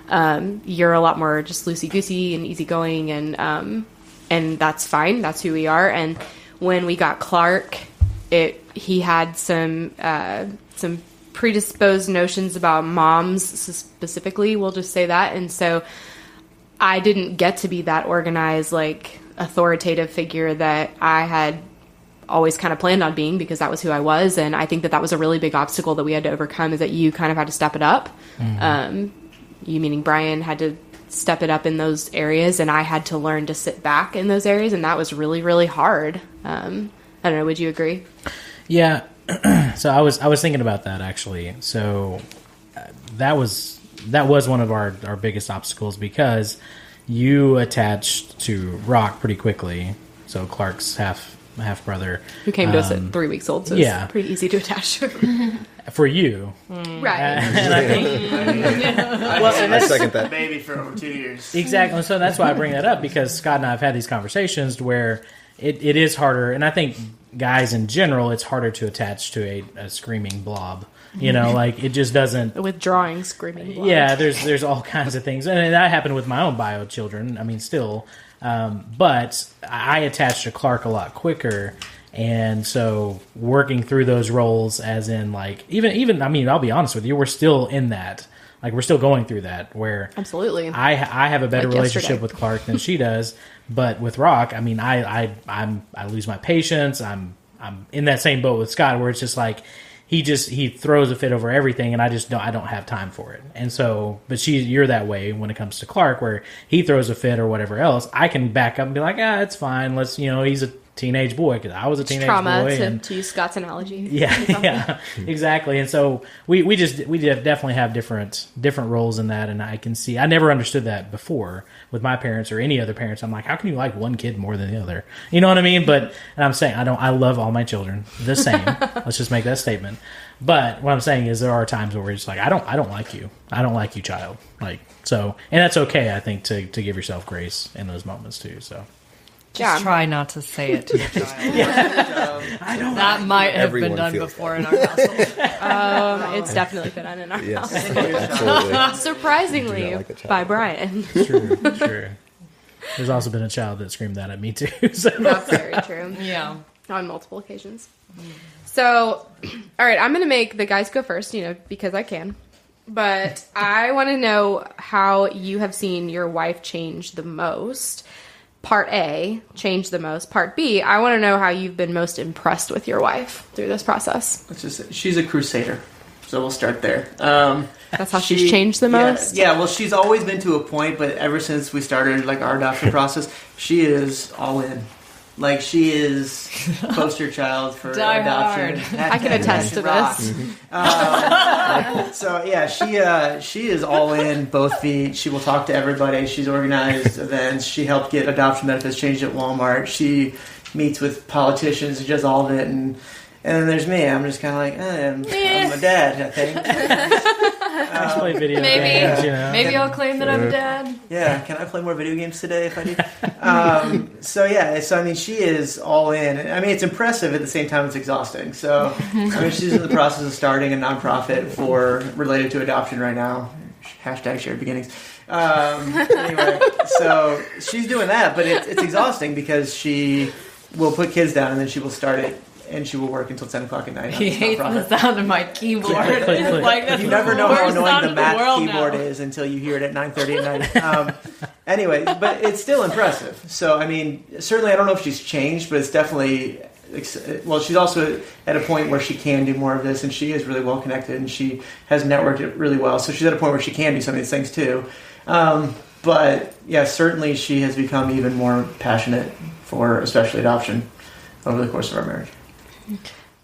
You're a lot more just loosey-goosey and easygoing, and that's fine. That's who we are. And when we got Clark, he had some predisposed notions about moms specifically. We'll just say that. And so I didn't get to be that organized, like, authoritative figure that I had always kind of planned on being, because that was who I was. And I think that was a really big obstacle that we had to overcome, is that you kind of had to step it up. You, meaning Brian, had to step it up in those areas, and I had to learn to sit back in those areas, and that was really, really hard. I don't know, would you agree? Yeah. So I was thinking about that, actually. So that was one of our biggest obstacles, because you attached to Rock pretty quickly. So Clark's half brother, who came to us at 3 weeks old, so it's pretty easy to attach to him. For you, right? And I think, I second that. Baby for over 2 years. Exactly. So that's why I bring that up, because Scott and I have had these conversations where it is harder, and I think guys in general, it's harder to attach to a screaming blob. You know, like, it just doesn't. Withdrawing, screaming blob. Yeah, there's all kinds of things, and that happened with my own bio children. I mean, still, but I attached to Clark a lot quicker. And so working through those roles, as in, like, even I mean, I'll be honest with you, we're still in that. Like, we're still going through that, where absolutely I have a better relationship yesterday with Clark than she does, but with Rock, I mean, I lose my patience. I'm in that same boat with Scott, where it's just like he throws a fit over everything, and I don't have time for it. And so, but you're that way when it comes to Clark, where he throws a fit or whatever else, I can back up and be like, it's fine. Let's, he's a teenage boy, because I was a teenage trauma, boy. to use Scott's analogy. Yeah, exactly. And so we definitely have different roles in that, and I never understood that before with my parents or any other parents. I'm like, how can you like one kid more than the other? You know what I mean? And I'm saying I love all my children the same. Let's just make that statement. But what I'm saying is, there are times where we're just like, I don't like you. I don't like you, child. Like, so, and that's okay, I think, to give yourself grace in those moments too. So. Just try not to say it to the child. That might have been done before in our household. It's definitely been done in our house. Absolutely. Surprisingly, by Brian. True. There's also been a child that screamed that at me too. So. That's very true. Yeah. On multiple occasions. So, all right, I'm going to make the guys go first, because I can. But I want to know how you have seen your wife change the most. Part A, change the most. Part B, I want to know how you've been most impressed with your wife through this process. She's a crusader, so we'll start there. That's how she's changed the most? Yeah, well, she's always been to a point, but ever since we started our adoption process, she is all in. Like, she is poster child for adoption. I can attest to this. So yeah, she is all in, both feet. She will talk to everybody. She's organized events. She helped get adoption benefits changed at Walmart. She meets with politicians. She does all of it, and then there's me. I'm just kind of like, I'm a dad, I think. I play video games, Maybe I'll claim that I'm a dad. Yeah, can I play more video games today if I do? So I mean, she is all in. I mean, it's impressive, at the same time it's exhausting. So, I mean, she's in the process of starting a nonprofit related to adoption right now. #shared beginnings. Anyway, so she's doing that, but it's exhausting, because she will put kids down and then she will start it. And she will work until 10 o'clock at night. He hates the sound of my keyboard. You never know how annoying the Mac keyboard is until you hear it at 9:30 at night. Anyway, but it's still impressive. So, I mean, certainly I don't know if she's changed, but it's definitely... Well, she's also at a point where she can do more of this, and she is really well connected, and she has networked it really well. So she's at a point where she can do some of these things too. But, yeah, certainly she has become even more passionate for especially adoption over the course of our marriage.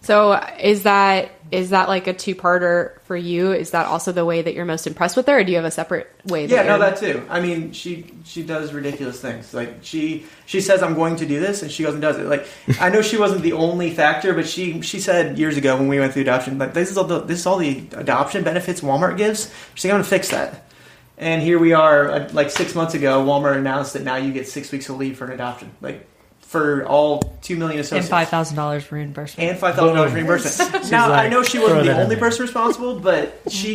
So is that like a two-parter for you? Is that also the way that you're most impressed with her, or do you have a separate way? That too. I mean, she does ridiculous things. Like, she says, I'm going to do this, and she goes and does it. Like, I know she wasn't the only factor, but she said years ago when we went through adoption, like, this is all the adoption benefits Walmart gives. She's like, I'm going to fix that. And here we are, like 6 months ago, Walmart announced that now you get 6 weeks of leave for an adoption. Like, for all 2 million associates. And $5,000 reimbursement. And $5,000 reimbursement. Now, I know she wasn't the only person responsible, but she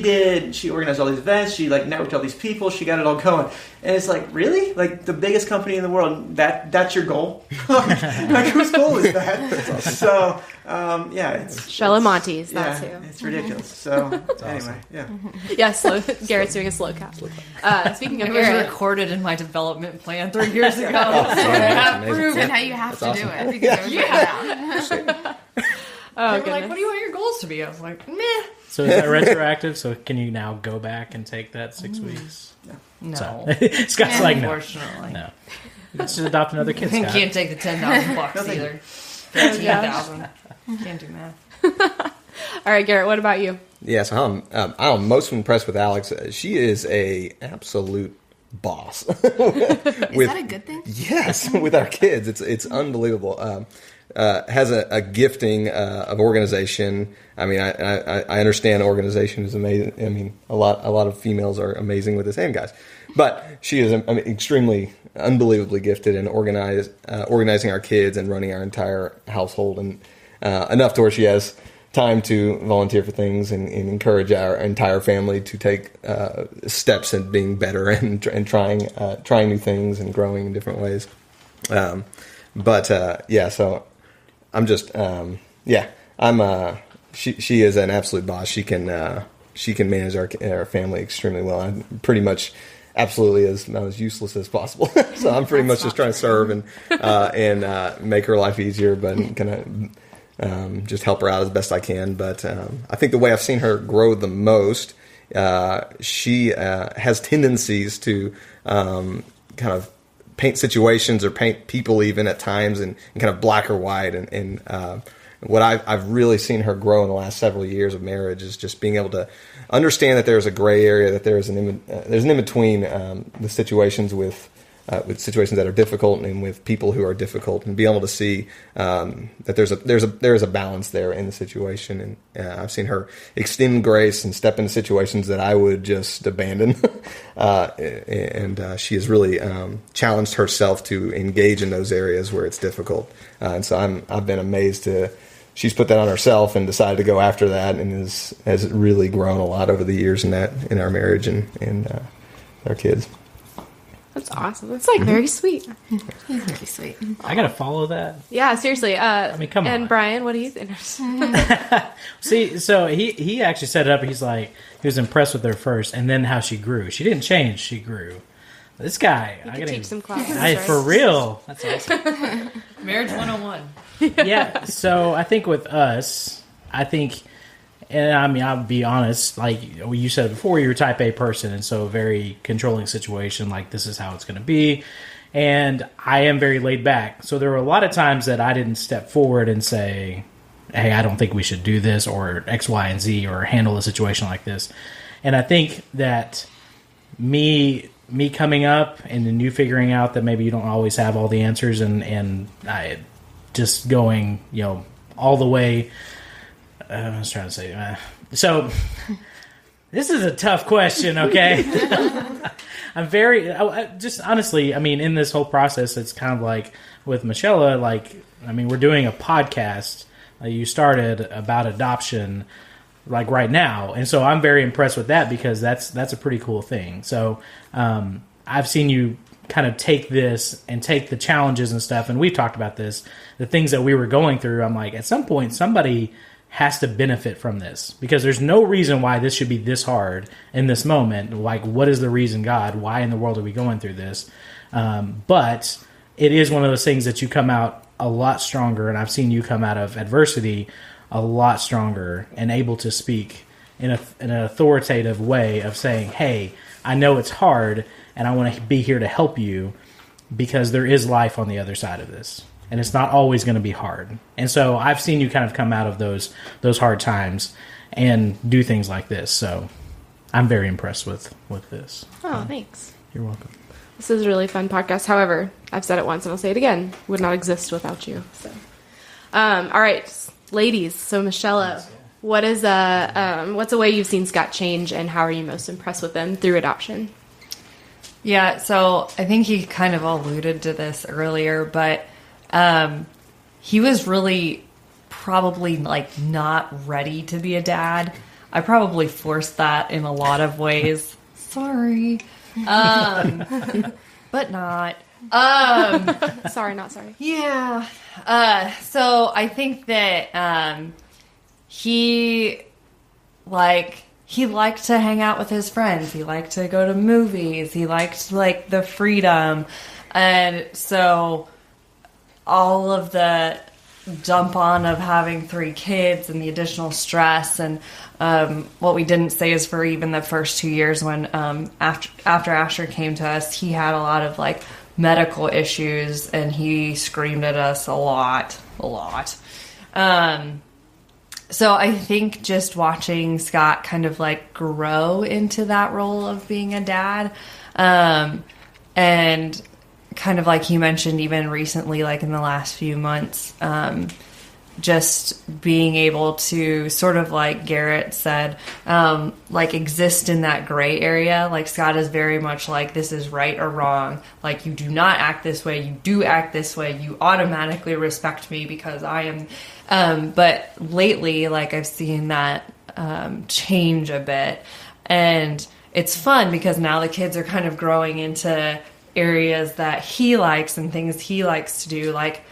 organized all these events, she networked all these people, she got it all going. And it's like, really? Like, the biggest company in the world, that's your goal? Like, whose goal is that? So, it's... Shell and Montie's, that's who. It's ridiculous. So, anyway, Garrett's doing a slow clap. Speaking of it Garrett... was recorded in my development plan 3 years ago. Amazing. And how But you have That's to do awesome. it because it was written down. Oh, They were goodness. like, what do you want your goals to be? I was like, meh. So is that retroactive? So can you now go back and take that 6 weeks? No. So, Scott's like, no. Unfortunately. No. Let's just adopt another kid, You Scott. can't take the $10,000 either. 15,000. Can't do math. All right, Garrett, what about you? Yeah, so I'm most impressed with Alex. She is a absolute boss. Is that a good thing? Yes, with our kids, it's unbelievable. Has a gifting of organization. I mean, I understand organization is amazing. I mean, a lot of females are amazing with this, and guys, but she is extremely, unbelievably gifted in organizing our kids and running our entire household, and enough to where she has time to volunteer for things and encourage our entire family to take steps in being better and trying new things and growing in different ways. Yeah, so I'm just she is an absolute boss. She can manage our family extremely well. I'm pretty much absolutely as useless as possible. So I'm pretty much just trying to serve and make her life easier, but kind of just help her out as best I can. But I think the way I've seen her grow the most, she has tendencies to kind of paint situations or paint people even at times in kind of black or white. And what I've really seen her grow in the last several years of marriage is just being able to understand that there's a gray area, that there's an in-between the situations with situations that are difficult and with people who are difficult, and be able to see that there's a balance there in the situation. And I've seen her extend grace and step into situations that I would just abandon. And she has really challenged herself to engage in those areas where it's difficult. And so I've been amazed she's put that on herself and decided to go after that, and has really grown a lot over the years in our marriage and our kids. That's awesome. That's like very sweet. He's really sweet. I gotta follow that. Yeah, seriously. I mean, come on. And Brian, what do you think? See, so he actually set it up. He's like, he was impressed with her first, and then how she grew. She didn't change. She grew. This guy, You could teach some classes, Hey, right? for real. That's awesome. Marriage 101. Yeah. So I think with us, and I mean, I'll be honest, like you said before, you're a type A person, and so a very controlling situation, like this is how it's going to be. And I am very laid back. So there were a lot of times that I didn't step forward and say, hey, I don't think we should do this, or X, Y, and Z, or handle a situation like this. And I think that me coming up and then you figuring out that maybe you don't always have all the answers, and I just going, all the way. I was trying to say, so this is a tough question, okay? I'm just honestly, I mean, in this whole process, it's kind of like with Michelle, we're doing a podcast you started about adoption, like right now. And so I'm very impressed with that, because that's a pretty cool thing. So I've seen you kind of take this and take the challenges and stuff. And we've talked about this, the things that we were going through. I'm like, at some point, somebody has to benefit from this, because there's no reason why this should be this hard in this moment. Like, what is the reason, God? Why in the world are we going through this? But it is one of those things that you come out a lot stronger, and I've seen you come out of adversity a lot stronger and able to speak in an authoritative way of saying, hey, I know it's hard, and I want to be here to help you, because there is life on the other side of this. And it's not always going to be hard. And so I've seen you kind of come out of those hard times and do things like this. So I'm very impressed with this. Oh, thanks. You're welcome. This is a really fun podcast. However, I've said it once and I'll say it again. Would not exist without you. So, all right, ladies. So Michelle, what's a way you've seen Scott change, and how are you most impressed with him through adoption? Yeah, so I think he kind of alluded to this earlier, but he was really probably not ready to be a dad. I probably forced that in a lot of ways. Sorry. But not. Sorry, not sorry. Yeah. So I think that he liked to hang out with his friends. He liked to go to movies. He liked the freedom. And so all of the dump on of having 3 kids and the additional stress, and what we didn't say is for even the first 2 years when after Asher came to us, he had a lot of like medical issues and he screamed at us a lot. So I think just watching Scott kind of like grow into that role of being a dad, and kind of like you mentioned even recently, like in the last few months, just being able to sort of like Garrett said, like exist in that gray area. Like Scott is very much like, this is right or wrong. Like you do not act this way. You do act this way. You automatically respect me because I am. But lately, like I've seen that change a bit, and it's fun because now the kids are kind of growing into areas that he likes and things he likes to do, like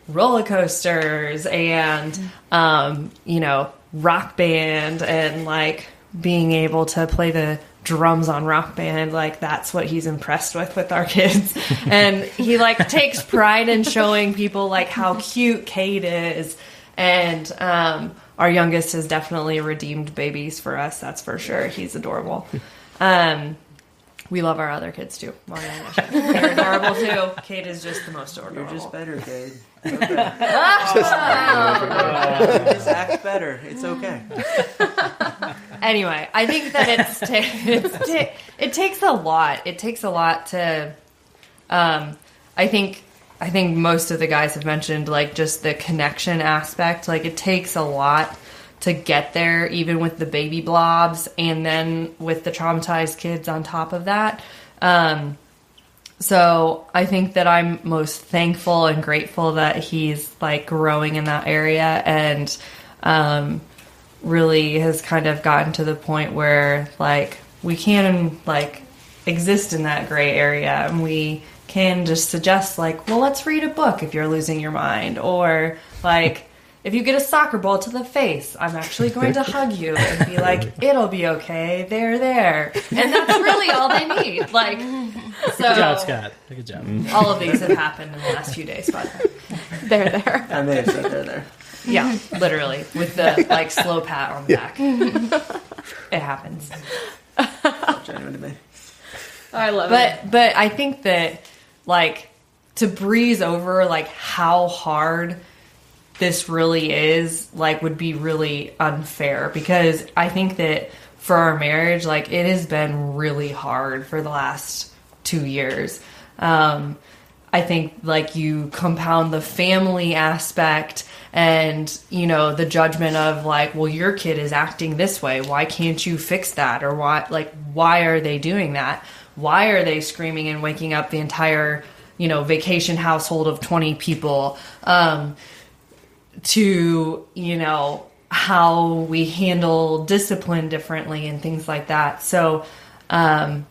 roller coasters and rock band, and like being able to play the drums on Rock Band. Like that's what he's impressed with our kids. And he like takes pride in showing people like how cute Kate is. And our youngest has definitely redeemed babies for us, that's for sure. He's adorable. We love our other kids too. They're adorable too. Kate is just the most adorable. You're just better, Kate. Okay. Just act better. It's okay. Anyway, I think that it takes a lot. It takes a lot to. I think most of the guys have mentioned like just the connection aspect. Like it takes a lot to get there, even with the baby blobs, and then with the traumatized kids on top of that. So I think that I'm most thankful and grateful that he's like growing in that area, and really has kind of gotten to the point where like we can like exist in that gray area, and we can just suggest like, well, let's read a book if you're losing your mind, or like, if you get a soccer ball to the face, I'm actually going to hug you and be like, it'll be okay, they're there. And that's really all they need. Like, so Good job, Scott. Good job. all of these have happened in the last few days, but They're there. I may have said they're there. yeah, literally, with the like slow pat on the back. It happens. Felt genuine to me. I love it. But I think that like to breeze over like how hard this really is, like, would be really unfair, because I think that for our marriage, like, it has been really hard for the last 2 years. I think, like, you compound the family aspect and, you know, the judgment of, like, well, your kid is acting this way. Why can't you fix that? Or why are they doing that? Why are they screaming and waking up the entire, you know, vacation household of 20 people? To, you know, how we handle discipline differently and things like that. So I'm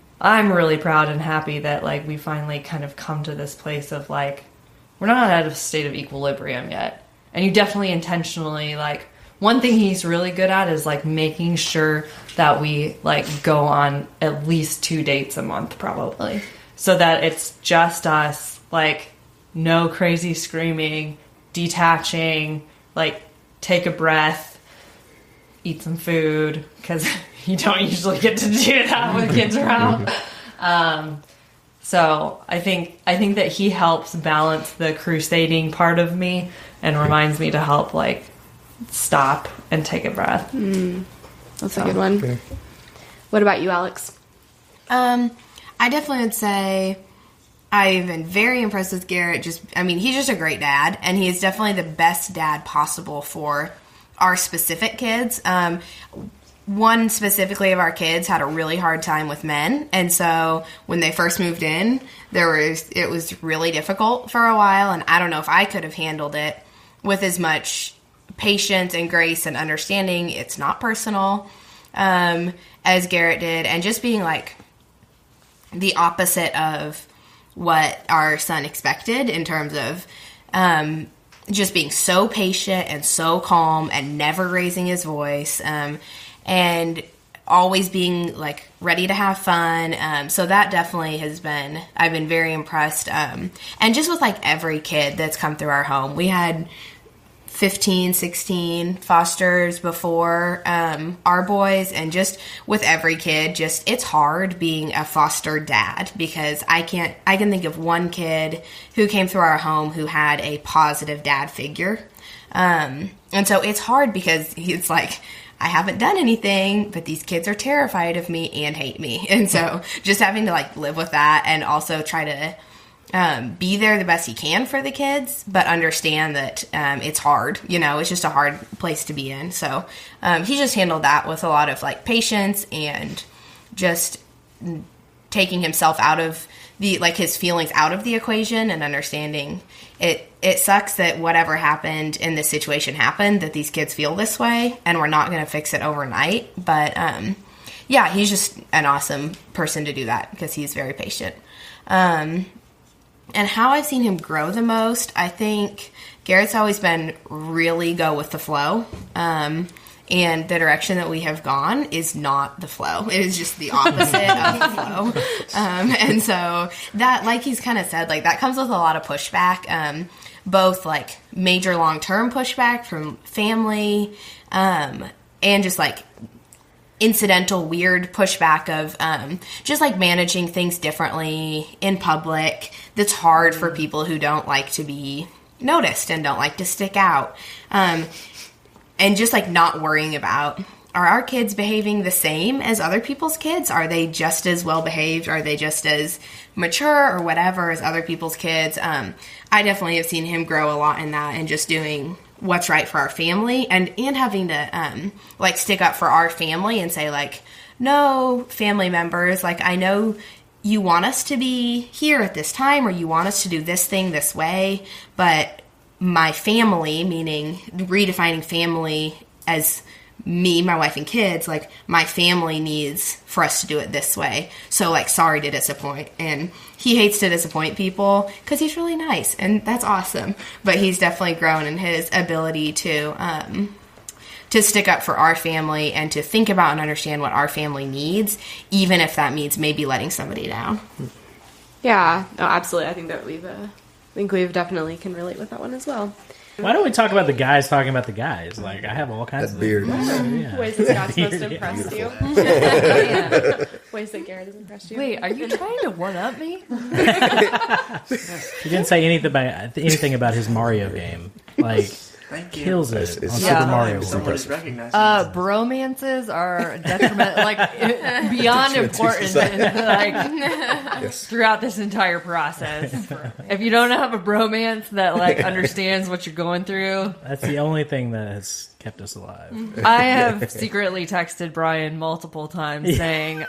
really proud and happy that, like, we finally kind of come to this place of, like, we're not at a state of equilibrium yet. And you definitely intentionally, like, one thing he's really good at is, like, making sure that we, like, go on at least 2 dates a month, probably. So that it's just us, like, no crazy screaming, detaching, like, take a breath, eat some food, because you don't usually get to do that with kids around. So I think that he helps balance the crusading part of me and reminds me to help, like, stop and take a breath. That's a good one. Okay. What about you, Alex? I definitely would say I've been very impressed with Garrett. He's just a great dad, and he is definitely the best dad possible for our specific kids. One specifically of our kids had a really hard time with men, and so when they first moved in, it was really difficult for a while, and I don't know if I could have handled it with as much patience and grace and understanding. It's not personal, as Garrett did, and just being like the opposite of what our son expected in terms of just being so patient and so calm and never raising his voice. And always being like ready to have fun. So that definitely has been, I've been very impressed. And just with like every kid that's come through our home, we had 15, 16 fosters before our boys, and just with every kid, just it's hard being a foster dad, because I can think of one kid who came through our home who had a positive dad figure. And so it's hard because it's like, I haven't done anything, but these kids are terrified of me and hate me. And so just having to like live with that, and also try to be there the best he can for the kids, but understand that it's hard. It's just a hard place to be in. So he just handled that with a lot of like patience, and just taking himself out of the like his feelings out of the equation, and understanding it sucks that whatever happened in this situation happened, that these kids feel this way, and we're not going to fix it overnight. But yeah, he's just an awesome person to do that, because he's very patient. And how I've seen him grow the most, I think Garrett's always been really go with the flow. And the direction that we have gone is not the flow. It is just the opposite of the flow. And so that, like he's kind of said, like that comes with a lot of pushback, both like major long-term pushback from family, and just like incidental weird pushback of just like managing things differently in public. That's hard for people who don't like to be noticed and don't like to stick out, and just like not worrying about, are our kids behaving the same as other people's kids? Are they just as well behaved? Are they just as mature or whatever as other people's kids? I definitely have seen him grow a lot in that, and just doing what's right for our family, and having to like stick up for our family and say like, no, family members, like I know you want us to be here at this time, or you want us to do this thing this way, but my family, meaning redefining family as me, my wife, and kids, like my family needs for us to do it this way. So like, sorry to disappoint. And he hates to disappoint people because he's really nice, and that's awesome. But he's definitely grown in his ability to stick up for our family, and to think about and understand what our family needs, even if that means maybe letting somebody down. Yeah, no, absolutely. I think we've definitely can relate with that one as well. Why don't we talk about the guys talking about the guys? Like, I have all kinds of beard. Yeah. Ways that Scott's most impressed you. Yeah. Ways that Garrett has impressed you. Wait, are you trying to one-up me? He didn't say anything about his Mario game. Like, Thank you. kills it It's on Yeah. Super Mario Someone World. is recognizing Bromances are detrimental, like beyond important, like throughout this entire process. If you don't have a bromance that like understands what you're going through, That's the only thing that has kept us alive. I have secretly texted Brian multiple times saying,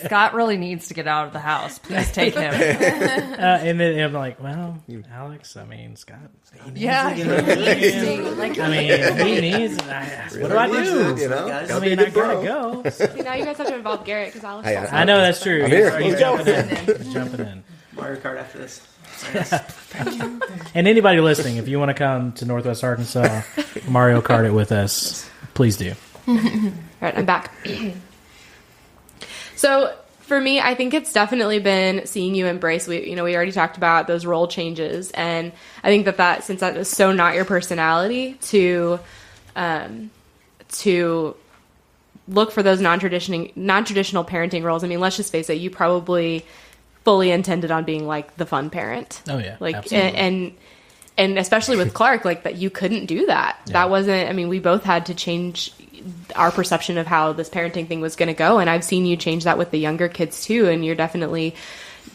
Scott really needs to get out of the house. Please take him. And then I'm like, well, Alex, I mean, Scott. Yeah. He needs. What do I do? You know? I mean, I gotta go. See, now you guys have to involve Garrett, because Alex. Hey, also I know that's true. I'm here. He's Let's go. jumping in. Mario Kart after this. And anybody listening, if you want to come to Northwest Arkansas, Mario Kart it with us, please do. All right, I'm back. So for me, I think it's definitely been seeing you embrace. We already talked about those role changes, and I think that since that is so not your personality, to look for those non-traditional parenting roles. I mean, let's just face it, you probably fully intended on being like the fun parent. Oh yeah, like absolutely. and especially with Clark, like that you couldn't do that. Yeah. That wasn't. I mean, we both had to change our perception of how this parenting thing was going to go, and I've seen you change that with the younger kids too. And you're definitely,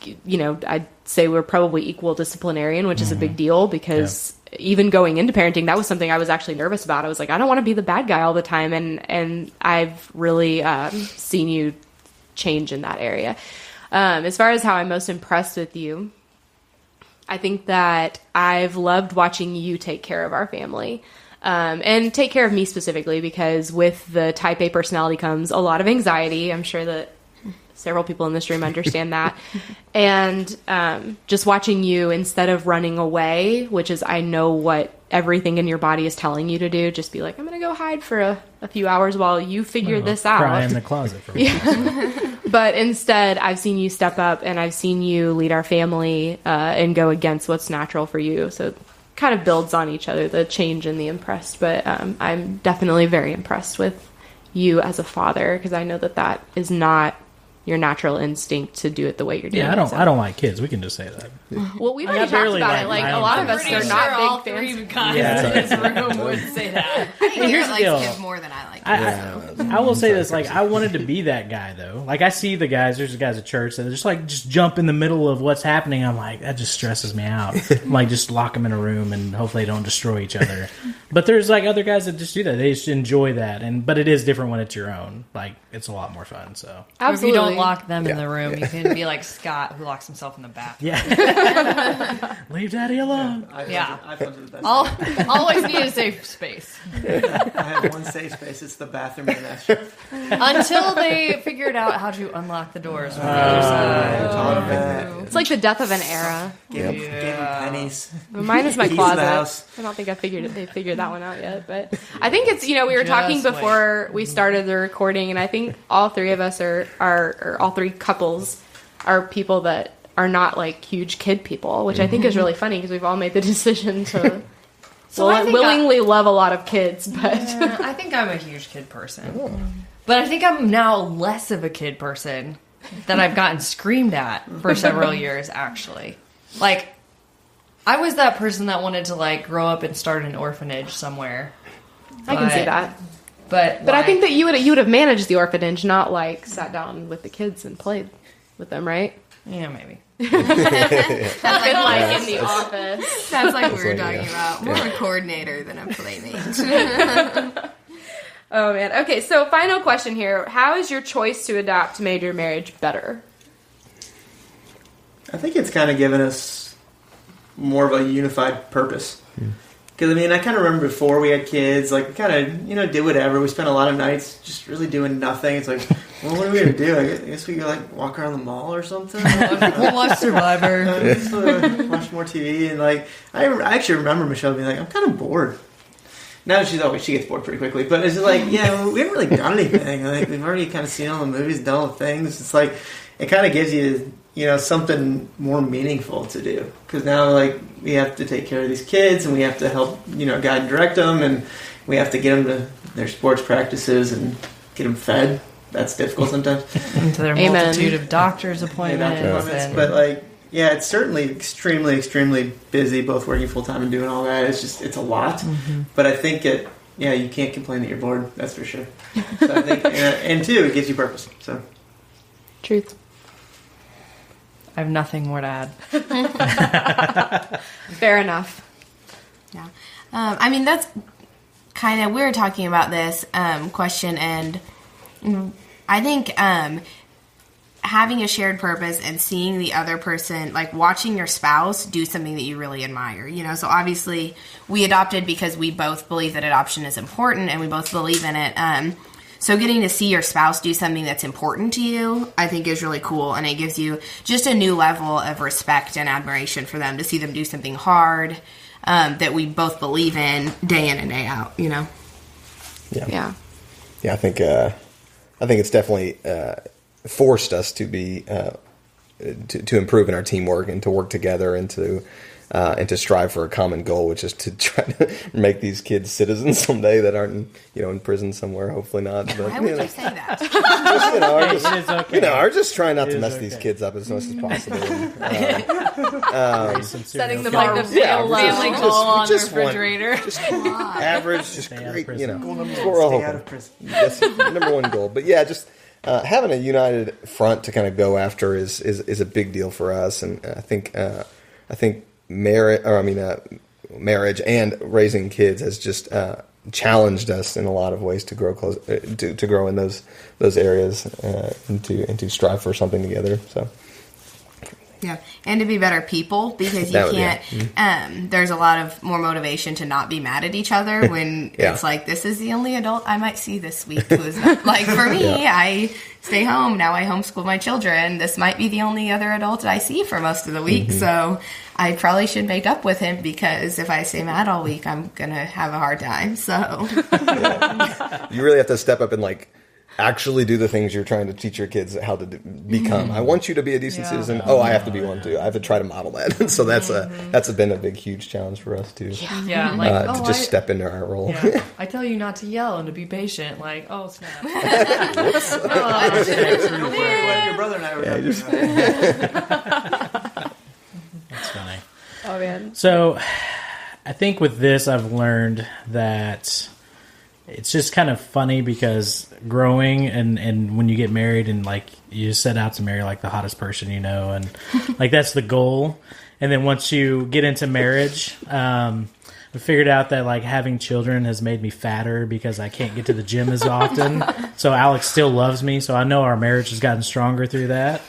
I'd say we're probably equal disciplinarian, which is a big deal, because even going into parenting, that was something I was actually nervous about. I was like, I don't want to be the bad guy all the time, and I've really seen you change in that area. As far as how I'm most impressed with you, I think that I've loved watching you take care of our family, and take care of me specifically, because with the type A personality comes a lot of anxiety. I'm sure that several people in this room understand that. And just watching you, instead of running away, which is, I know what everything in your body is telling you to do, just be like, I'm going to go hide for a few hours while you figure this out. Cry in the closet for me. But instead, I've seen you step up, and I've seen you lead our family and go against what's natural for you. So it kind of builds on each other, the change and the impressed. But I'm definitely very impressed with you as a father, because I know that is not your natural instinct to do it the way you're doing. Yeah, it. I don't like kids. We can just say that. Well, we've I already talked barely about like it. Like, my a own lot of kids. us Pretty are sure not all big three fans. guys Yeah. in this room would say that. I think Garrett likes still- kids more than I like kids. I will say this, like, I wanted to be that guy, though. Like, I see the guys, there's the guys at church that just jump in the middle of what's happening. I'm like, that just stresses me out. I'm like, just lock them in a room and hopefully they don't destroy each other. But there's, like, other guys that just do that. They just enjoy that. But it is different when it's your own. Like, it's a lot more fun, so. If you don't lock them in the room, you can be like Scott, who locks himself in the bathroom. Yeah. Leave Daddy alone. iPhones are the best. Always need a safe space. I have one safe space. It's the bathroom and the restroom. Until they figured out how to unlock the doors from the other side. It's like the death of an era. Give him pennies. But mine is my Keys to the closet. house. I don't think they figured that one out yet. But I think it's, we were talking Just before we started the recording, and I think all three of us are all three couples are people that are not like huge kid people, which I think is really funny because we've all made the decision to willingly love a lot of kids. But I think I'm a huge kid person. But I think I'm now less of a kid person that I've gotten screamed at for several years, actually. Like, I was that person that wanted to, like, grow up and start an orphanage somewhere. I can see that. But I think that you would have managed the orphanage, not like sat down with the kids and played with them, right? Yeah, maybe. That's like in the office. Sounds like we were talking about more of a coordinator than a playmate. Oh man. Okay, so final question here. How has your choice to adopt made your marriage better? I think it's kind of given us more of a unified purpose. Because, I kind of remember before we had kids, like, we kind of, did whatever. We spent a lot of nights just really doing nothing. It's like, well, what are we going to do? I guess we could, like, walk around the mall or something. We'll watch Survivor. Watch more TV. And, like, I actually remember Michelle being like, I'm kind of bored. Now she gets bored pretty quickly. But it's just like, we haven't really done anything. Like, we've already kind of seen all the movies, done all the things. It's like, it kind of gives you, something more meaningful to do. Because now, like, we have to take care of these kids, and we have to help, guide and direct them, and we have to get them to their sports practices and get them fed. That's difficult sometimes. Into their multitude of doctor's appointments. But, like, it's certainly extremely, extremely busy, both working full-time and doing all that. It's a lot. Mm-hmm. But I think you can't complain that you're bored. That's for sure. So I think, and two, it gives you purpose. So, Truth. I have nothing more to add. Fair enough. Yeah. That's kind of, we were talking about this question, and I think having a shared purpose and seeing the other person, like watching your spouse do something that you really admire, so obviously we adopted because we both believe that adoption is important and we both believe in it. So getting to see your spouse do something that's important to you, I think is really cool, and it gives you just a new level of respect and admiration for them, to see them do something hard that we both believe in day and day out, Yeah. Yeah, I think it's definitely forced us to be to improve in our teamwork and to work together and to strive for a common goal, which is to try to make these kids citizens someday that aren't in prison somewhere. Hopefully not. But, Why would you say that? Are just trying not to mess these kids up as much as possible. Setting the bar family goal on the refrigerator. Average, just great. We're all out of prison. That's number one goal. But just having a united front to kind of go after is a big deal for us, and I think marriage and raising kids has just challenged us in a lot of ways to grow to grow in those areas and to strive for something together. So, Yeah, and to be better people, because you can't, there's a lot of more motivation to not be mad at each other when it's like, this is the only adult I might see this week who is not, like, for me, I stay home, now I homeschool my children, this might be the only other adult I see for most of the week, so I probably should make up with him, because if I stay mad all week, I'm gonna have a hard time, so. You really have to step up and, like, actually do the things you're trying to teach your kids how to become. I want you to be a decent citizen. Oh, I have to be one too. I have to try to model that. So that's been a big, huge challenge for us too. Yeah, like to just step into our role. Yeah. I tell you not to yell and to be patient. Like, oh snap! Whoops. Your brother and I were talking about. That's funny. Oh man. So, I think with this, I've learned that it's just kind of funny because growing and when you get married and like you set out to marry like the hottest person you know, and like that's the goal. And then once you get into marriage, I figured out that like having children has made me fatter because I can't get to the gym as often. So Alex still loves me. So I know our marriage has gotten stronger through that.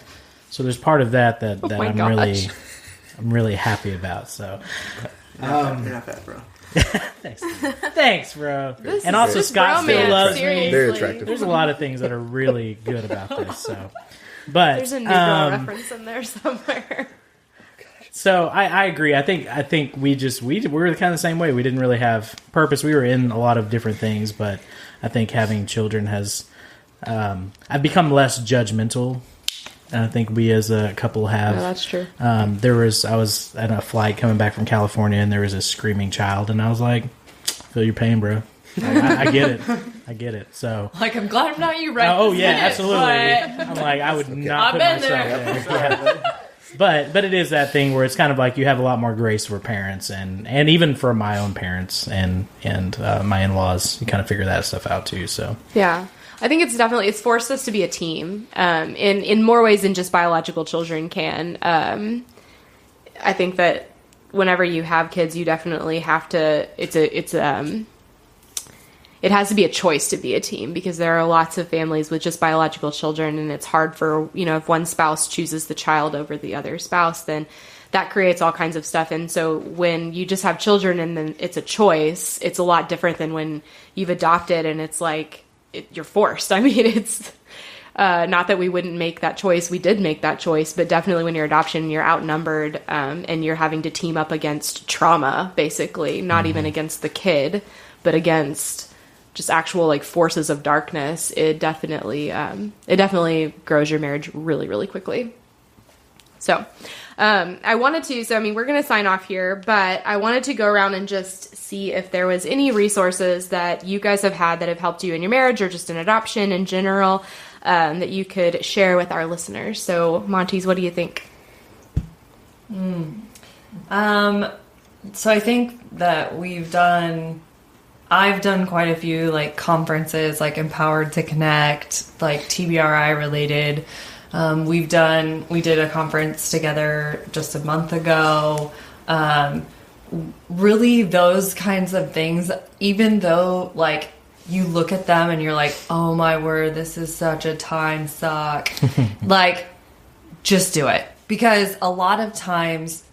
So there's part of that I'm really happy about. So You're not fat, bro. Thanks, bro. And also, Scott still loves me. Very attractive. There's a lot of things that are really good about this. So, but There's a new girl reference in there somewhere. So I agree. I think we were kind of the same way. We didn't really have purpose. We were in a lot of different things, but I think having children has I've become less judgmental. And I think we as a couple have. No, that's true. I was at a flight coming back from California, and there was a screaming child, and I was like, "Feel your pain, bro. I get it. I get it." So, like, I'm glad I'm not you right. Oh yeah, absolutely. I'm like, I would not put myself there. Yeah. But it is that thing where it's kind of like you have a lot more grace for parents, and even for my own parents and my in-laws, you kind of figure that stuff out too. So yeah. I think it's forced us to be a team in more ways than just biological children can. I think that whenever you have kids, you definitely have to. It has to be a choice to be a team, because there are lots of families with just biological children, and it's hard for if one spouse chooses the child over the other spouse, then that creates all kinds of stuff. And so when you just have children and then it's a choice, it's a lot different than when you've adopted and it's like. You're forced. I mean, it's not that we wouldn't make that choice. We did make that choice, but definitely when you're adoption, you're outnumbered and you're having to team up against trauma, basically, not even against the kid, but against just actual like forces of darkness. It definitely grows your marriage really, really quickly. So we're going to sign off here, but I wanted to go around and just see if there was any resources that you guys have had that have helped you in your marriage or just in adoption in general, that you could share with our listeners. So Monties, what do you think? So I think that I've done quite a few like conferences, like Empowered to Connect, like TBRI related. We did a conference together just a month ago. Really those kinds of things, even though like you look at them and you're like, oh my word, this is such a time suck. Like, just do it. Because a lot of times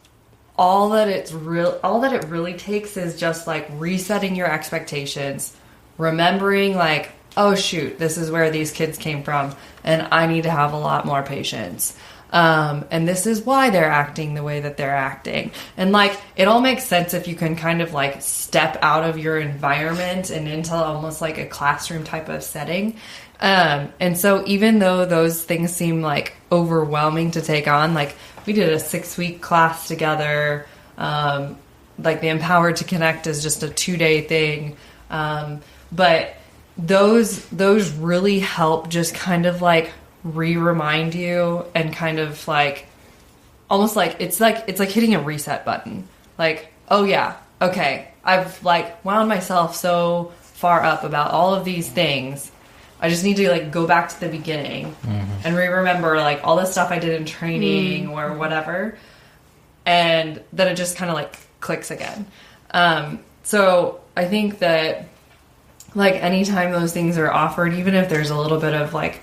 all that it really takes is just like resetting your expectations, remembering like, oh shoot, this is where these kids came from, and I need to have a lot more patience. And this is why they're acting the way that they're acting. And like, it all makes sense if you can kind of like step out of your environment and into almost like a classroom type of setting. And so even though those things seem like overwhelming to take on, like we did a 6-week class together. Like the Empowered to Connect is just a 2-day thing. But those really help just kind of like remind you and kind of like almost like it's like hitting a reset button. Like, oh yeah, okay, I've like wound myself so far up about all of these things. I just need to like go back to the beginning and remember like all the stuff I did in training or whatever, and then it just kind of like clicks again. So I think that like anytime those things are offered, even if there's a little bit of like,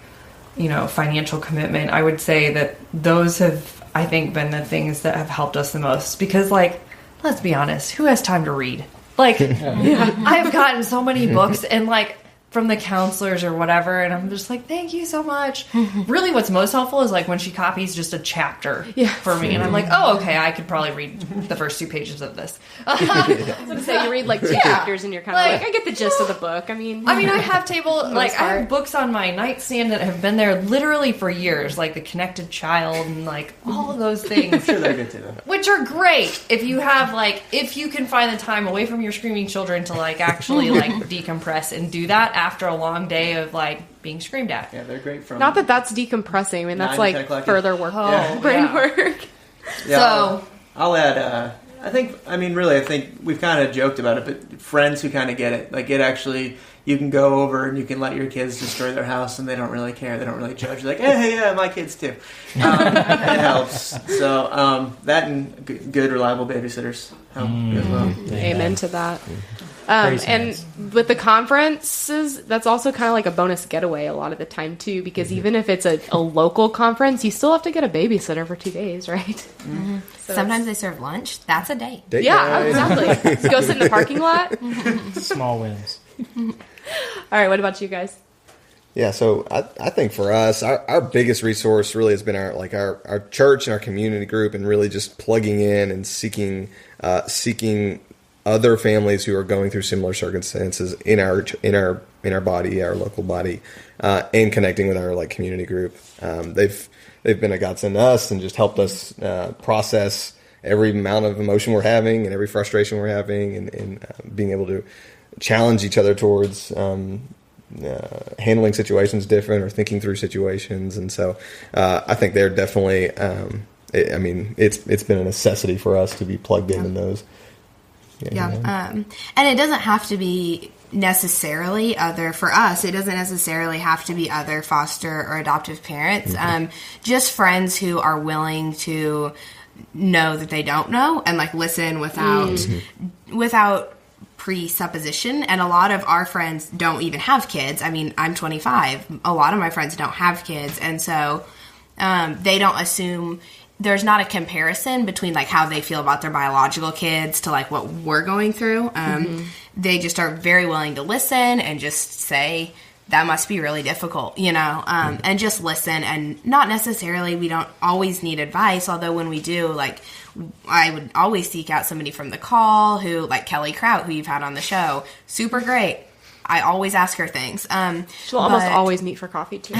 financial commitment, I would say that those have I think, been the things that have helped us the most. Because, like, let's be honest, who has time to read? Like, I've gotten so many books and, like, from the counselors or whatever, and I'm just like, thank you so much. Really, what's most helpful is, like, when she copies just a chapter for me, and I'm like, oh, okay, I could probably read the first 2 pages of this. I was going to say, you read, like, 2 chapters, and you're kind of like, I get the gist of the book. I mean, I have I have books on my nightstand that have been there literally for years, like The Connected Child and, like, all of those things. I'm sure they're good too. Which are great if you have, like, if you can find the time away from your screaming children to, like, actually, like, decompress and do that after a long day of, like, being screamed at. Yeah, they're great from... Not that that's decompressing. I mean, that's, like, further work. Brain work. Yeah, So... I'll add, I think we've kind of joked about it, but friends who kind of get it. Like, it actually... You can go over and you can let your kids destroy their house and they don't really care. They don't really judge. You're like, hey, yeah, my kids too. It helps. So that and good, reliable babysitters help as well. Amen to that. And with the conferences, that's also kind of like a bonus getaway a lot of the time too, because even if it's a local conference, you still have to get a babysitter for 2 days, right? So sometimes they serve lunch. That's a date. Exactly. Just go sit in the parking lot. Small wins. All right, what about you guys? Yeah, so I think for us, our biggest resource really has been our church and our community group, and really just plugging in and seeking other families who are going through similar circumstances in our body, our local body, and connecting with our community group. They've been a godsend to us and just helped us process every amount of emotion we're having and every frustration we're having, and being able to challenge each other towards handling situations different or thinking through situations. And so I think they're definitely, it's been a necessity for us to be plugged in those. And it doesn't have to be necessarily for us, it doesn't necessarily have to be other foster or adoptive parents. Just friends who are willing to know that they don't know and listen without presupposition. And a lot of our friends don't even have kids. I mean, I'm 25. A lot of my friends don't have kids. And so they don't assume, there's not a comparison between how they feel about their biological kids to what we're going through. They just are very willing to listen and just say, that must be really difficult, and just listen. And not necessarily, we don't always need advice, although when we do, I would always seek out somebody from the call who, Kelly Kraut, who you've had on the show, super great. I always ask her things. She'll almost always meet for coffee too.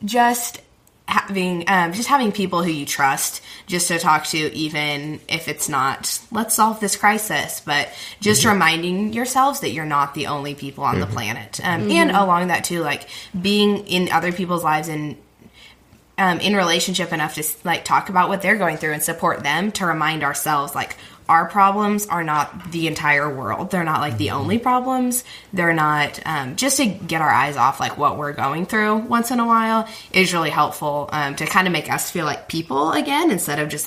Just having people who you trust just to talk to, even if it's not, let's solve this crisis, but just reminding yourselves that you're not the only people on the planet. And along that too, being in other people's lives and in relationship enough to talk about what they're going through and support them, to remind ourselves our problems are not the entire world. They're not the only problems. They're not, just to get our eyes off what we're going through once in a while is really helpful, to kind of make us feel like people again, instead of just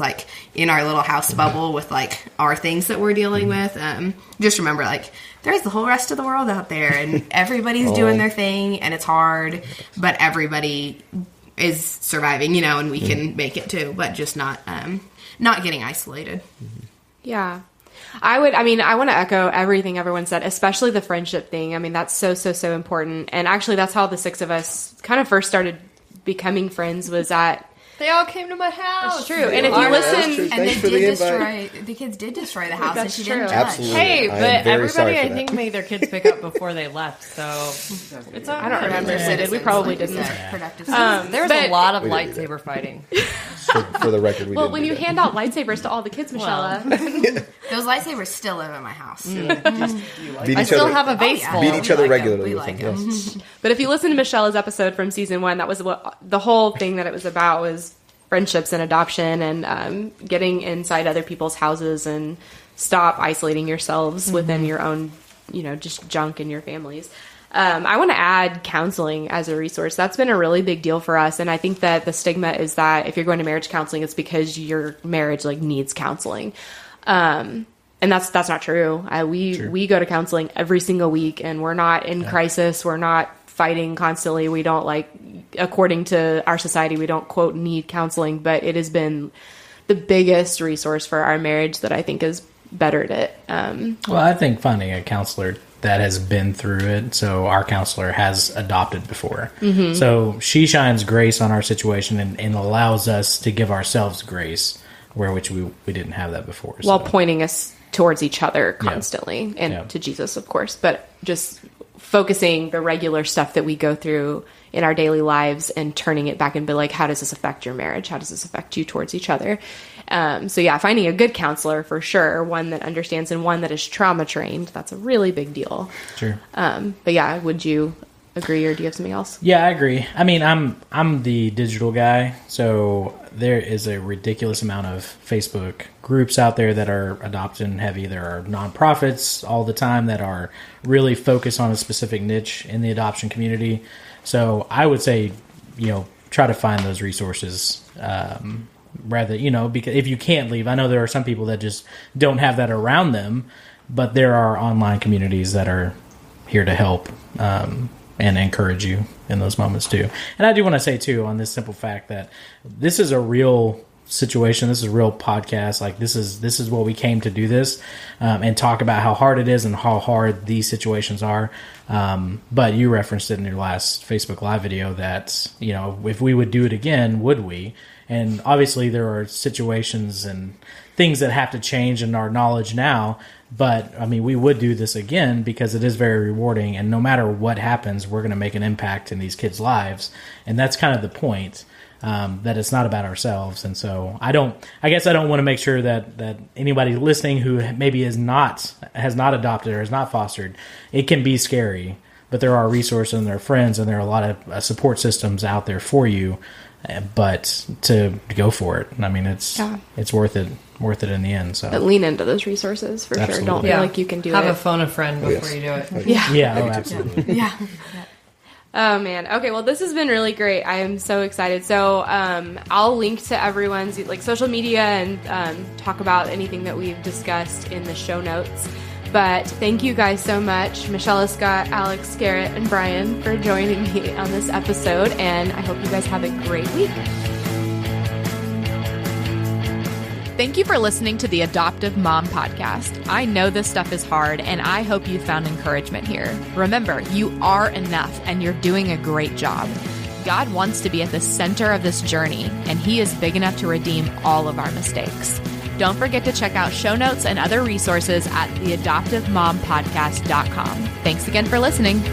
in our little house bubble with our things that we're dealing with. Just remember there's the whole rest of the world out there, and everybody's doing their thing, and it's hard, but everybody is surviving, and we can make it too, but just not getting isolated. Yeah. I want to echo everything everyone said, especially the friendship thing. I mean, that's so, so, so important. And actually, that's how the 6 of us kind of first started becoming friends, was at... They all came to my house. That's true. And if you listen... And the kids did destroy the house, and she didn't judge. Absolutely. Hey, but everybody, I think, made their kids pick up before they left, so... It's all I don't remember if they did. We probably didn't. There was a lot of lightsaber fighting. For the record, we when you hand out lightsabers to all the kids, Michelle... Those lightsabers still live at my house. I still have a vase full. Beat each other regularly. We like them. But if you listen to Michelle's episode from season 1, that was what the whole thing that it was about, was friendships and adoption, and getting inside other people's houses and stop isolating yourselves within your own, just junk in your families. I want to add counseling as a resource. That's been a really big deal for us. And I think that the stigma is that if you're going to marriage counseling, it's because your marriage needs counseling. And that's not true. We go to counseling every single week, and we're not in crisis. We're not fighting constantly. We don't according to our society, we don't quote need counseling, but it has been the biggest resource for our marriage that I think has bettered it. Well, I think finding a counselor that has been through it. So our counselor has adopted before. Mm-hmm. So she shines grace on our situation and allows us to give ourselves grace, which we didn't have that before. While pointing us towards each other constantly and to Jesus, of course, but just focusing the regular stuff that we go through in our daily lives and turning it back and be like, how does this affect your marriage? How does this affect you towards each other? So yeah, finding a good counselor for sure, one that understands and one that is trauma trained, that's a really big deal. Sure. But yeah, would you agree, or do you have something else? Yeah, I agree. I mean, I'm the digital guy, so there is a ridiculous amount of Facebook groups out there that are adoption heavy. There are nonprofits all the time that are really focused on a specific niche in the adoption community. So I would say, try to find those resources. Rather, because if you can't leave, I know there are some people that just don't have that around them, but there are online communities that are here to help and encourage you in those moments too. And I do want to say too, on this simple fact that this is a real situation, this is a real podcast. Like this is what we came to do this and talk about how hard it is and how hard these situations are. But you referenced it in your last Facebook Live video that, if we would do it again, would we? And obviously there are situations and things that have to change in our knowledge now. But, I mean, we would do this again because it is very rewarding. And no matter what happens, we're going to make an impact in these kids' lives. And that's kind of the point, that it's not about ourselves. And so I guess I don't want to make sure that anybody listening who maybe has not adopted or has not fostered, it can be scary. But there are resources and there are friends and there are a lot of support systems out there for you. But to go for it, I mean, it's worth it in the end. So but lean into those resources for sure. Don't feel like you can do Have it. a phone a friend before you do it. Yeah. Oh, absolutely. Yeah. Oh man. Okay. Well, this has been really great. I am so excited. So, I'll link to everyone's social media and talk about anything that we've discussed in the show notes. But thank you guys so much, Michelle, Scott, Alex, Garrett, and Brian, for joining me on this episode. And I hope you guys have a great week. Thank you for listening to the Adoptive Mom Podcast. I know this stuff is hard, and I hope you found encouragement here. Remember, you are enough, and you're doing a great job. God wants to be at the center of this journey, and He is big enough to redeem all of our mistakes. Don't forget to check out show notes and other resources at theadoptivemompodcast.com. Thanks again for listening.